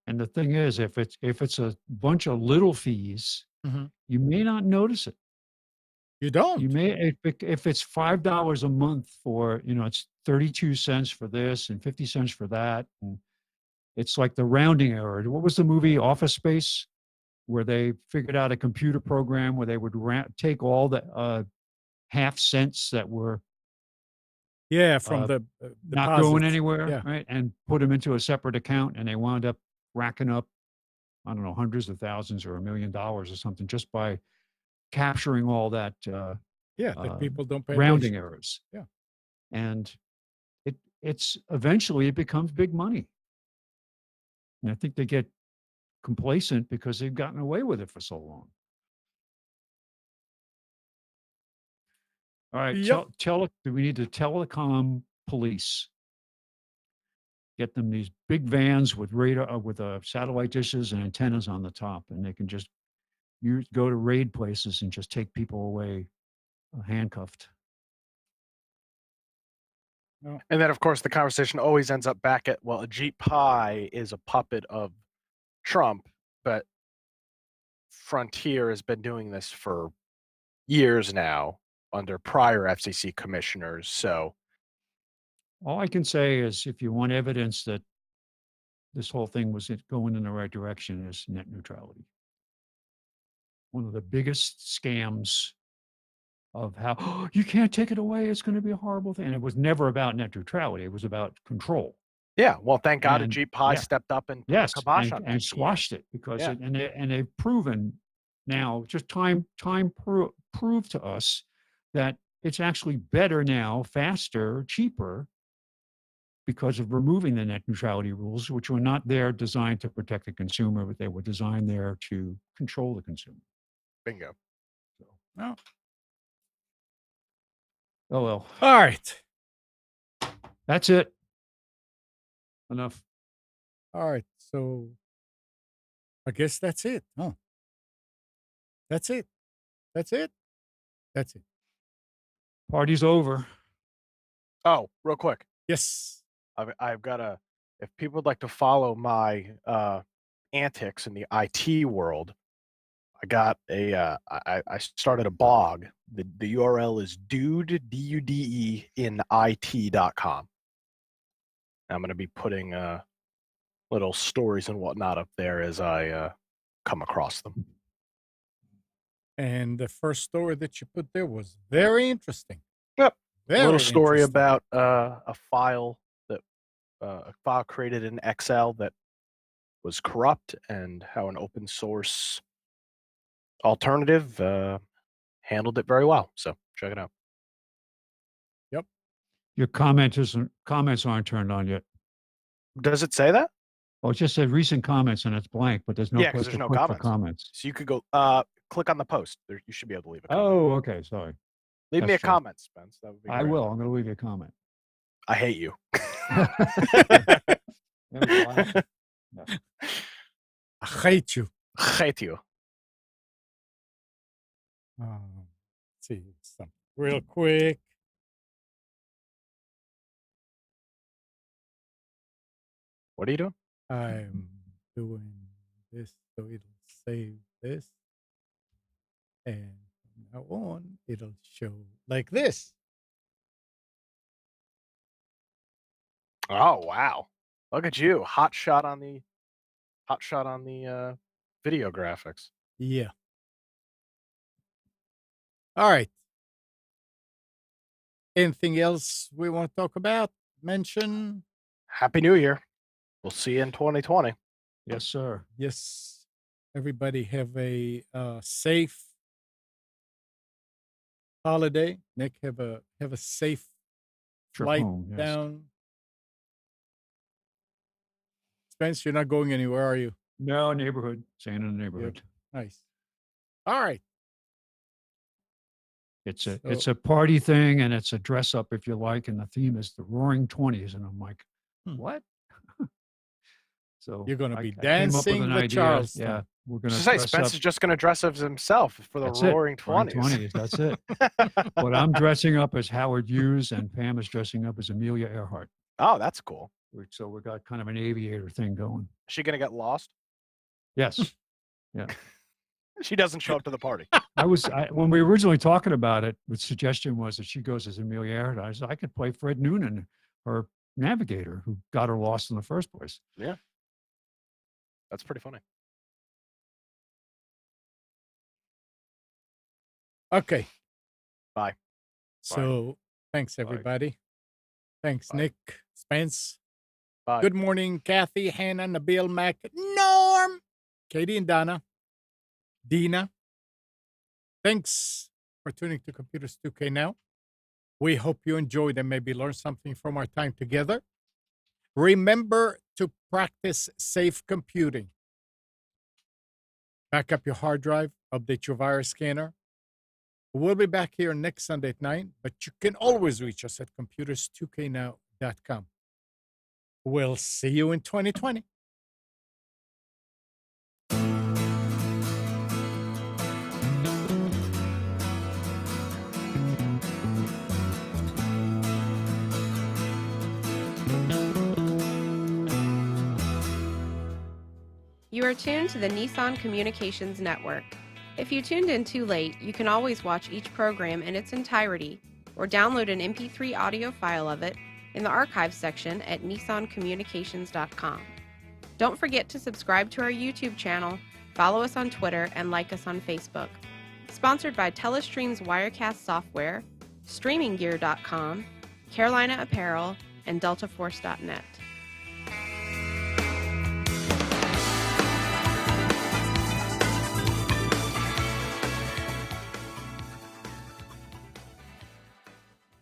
And the thing is, if it's a bunch of little fees, Mhm. you may not notice it. You don't. You may if it's $5 a month for it's 32 cents for this and 50 cents for that, and it's like the rounding error. What was the movie Office Space, where they figured out a computer program where they would take all the half cents that were Yeah, from the not going deposits. anywhere, Yeah. right, and put them into a separate account, and they wound up racking up, I don't know, hundreds of thousands or $1 million or something just by capturing all that Yeah, that people don't pay rounding attention. errors. Yeah. And it's eventually it becomes big money. And I think they get complacent because they've gotten away with it for so long. All right, Yep. we need the telecom police. Get them these big vans with radar, with satellite dishes and antennas on the top, and they can just go to raid places and just take people away handcuffed. And then, of course, the conversation always ends up back at, well, Ajit Pai is a puppet of Trump, but Frontier has been doing this for years now under prior FCC commissioners. So All I can say is if you want evidence that this whole thing was going in the right direction is net neutrality. One of the biggest scams of how, "Oh, you can't take it away. It's going to be a horrible thing." And it was never about net neutrality. It was about control. yeah, well, thank God And- Ajit Pai yeah. stepped up and put Yes, the kibosh on that. and squashed it because Yeah. and they've proven now, just time proved to us that it's actually better now, faster, cheaper, because of removing the net neutrality rules, which were not there designed to protect the consumer, but they were designed there to control the consumer. Bingo. No. Oh well, All right. that's it. Enough. All right. So I guess that's it. Huh? That's it. That's it. That's it. Party's over. Oh, real quick. Yes. I've got a, if people would like to follow my antics in the IT world, I got I started a blog. The URL is dude, D-U-D-E, in IT.com. I'm going to be putting little stories and whatnot up there as I come across them. And the first story that you put there was very interesting. Yep. Very A little story interesting. about a file created in Excel that was corrupt and how an open source alternative handled it very well. So check it out. Your comments aren't turned on yet. Does it say that? Well, it just said recent comments and it's blank, but there's no Yeah, 'cause place there's to no click for comments. comments. So you could go click on the post. There, you should be able to leave a comment. Oh, okay. Sorry. Leave me a that's true. comment, Spence. That would be I great. will. I'm going to leave you a comment. I hate you. I hate you. Hate you. Let's see something real quick. What are you doing? I'm doing this so it'll save this. And from now on, it'll show like this. Oh wow! Look at you, hot shot on the video graphics. Yeah. All right. Anything else we want to talk about? Mention? Happy New Year. We'll see you in 2020. Yes, sir. Yes. Everybody have a safe holiday. Nick, have a safe Trip flight home. Yes. down. Spence, you're not going anywhere, are you? No, neighborhood. Staying in the neighborhood. Nice. All right. It's So- a party thing and it's a dress up if you like, and the theme is the Roaring Twenties. And I'm like, what? So You're gonna I- be I came up with dancing an the idea. Charleston. Yeah, we're gonna Just say dress Spence up. is just going to dress as himself for the That's it, Roaring Roaring 20s. 20s. That's it. But I'm dressing up as Howard Hughes, and Pam is dressing up as Amelia Earhart. Oh, that's cool. So we got kind of an aviator thing going. Is she going to get lost? Yes. She doesn't show up to the party. When we were originally talking about it, the suggestion was that she goes as Amelia Earhart. I said, I could play Fred Noonan, her navigator who got her lost in the first place. That's pretty funny. Okay. Bye. So thanks, everybody. Thanks, Bye. Nick, Spence. Bye. Good morning, Kathy, Hannah, Nabil, Mac, Norm, Katie, and Donna, Dina. Thanks for tuning to Computers 2K Now. We hope you enjoyed and maybe learned something from our time together. Remember to practice safe computing. Back up your hard drive, update your virus scanner. We'll be back here next Sunday at 9, but you can always reach us at computers2know.com. We'll see you in 2020. You are tuned to the Nissan Communications Network. If you tuned in too late, you can always watch each program in its entirety or download an MP3 audio file of it in the archives section at nissancommunications.com. Don't forget to subscribe to our YouTube channel, follow us on Twitter, and like us on Facebook. Sponsored by Telestream's Wirecast software, StreamingGear.com, Carolina Apparel, and DeltaForce.net.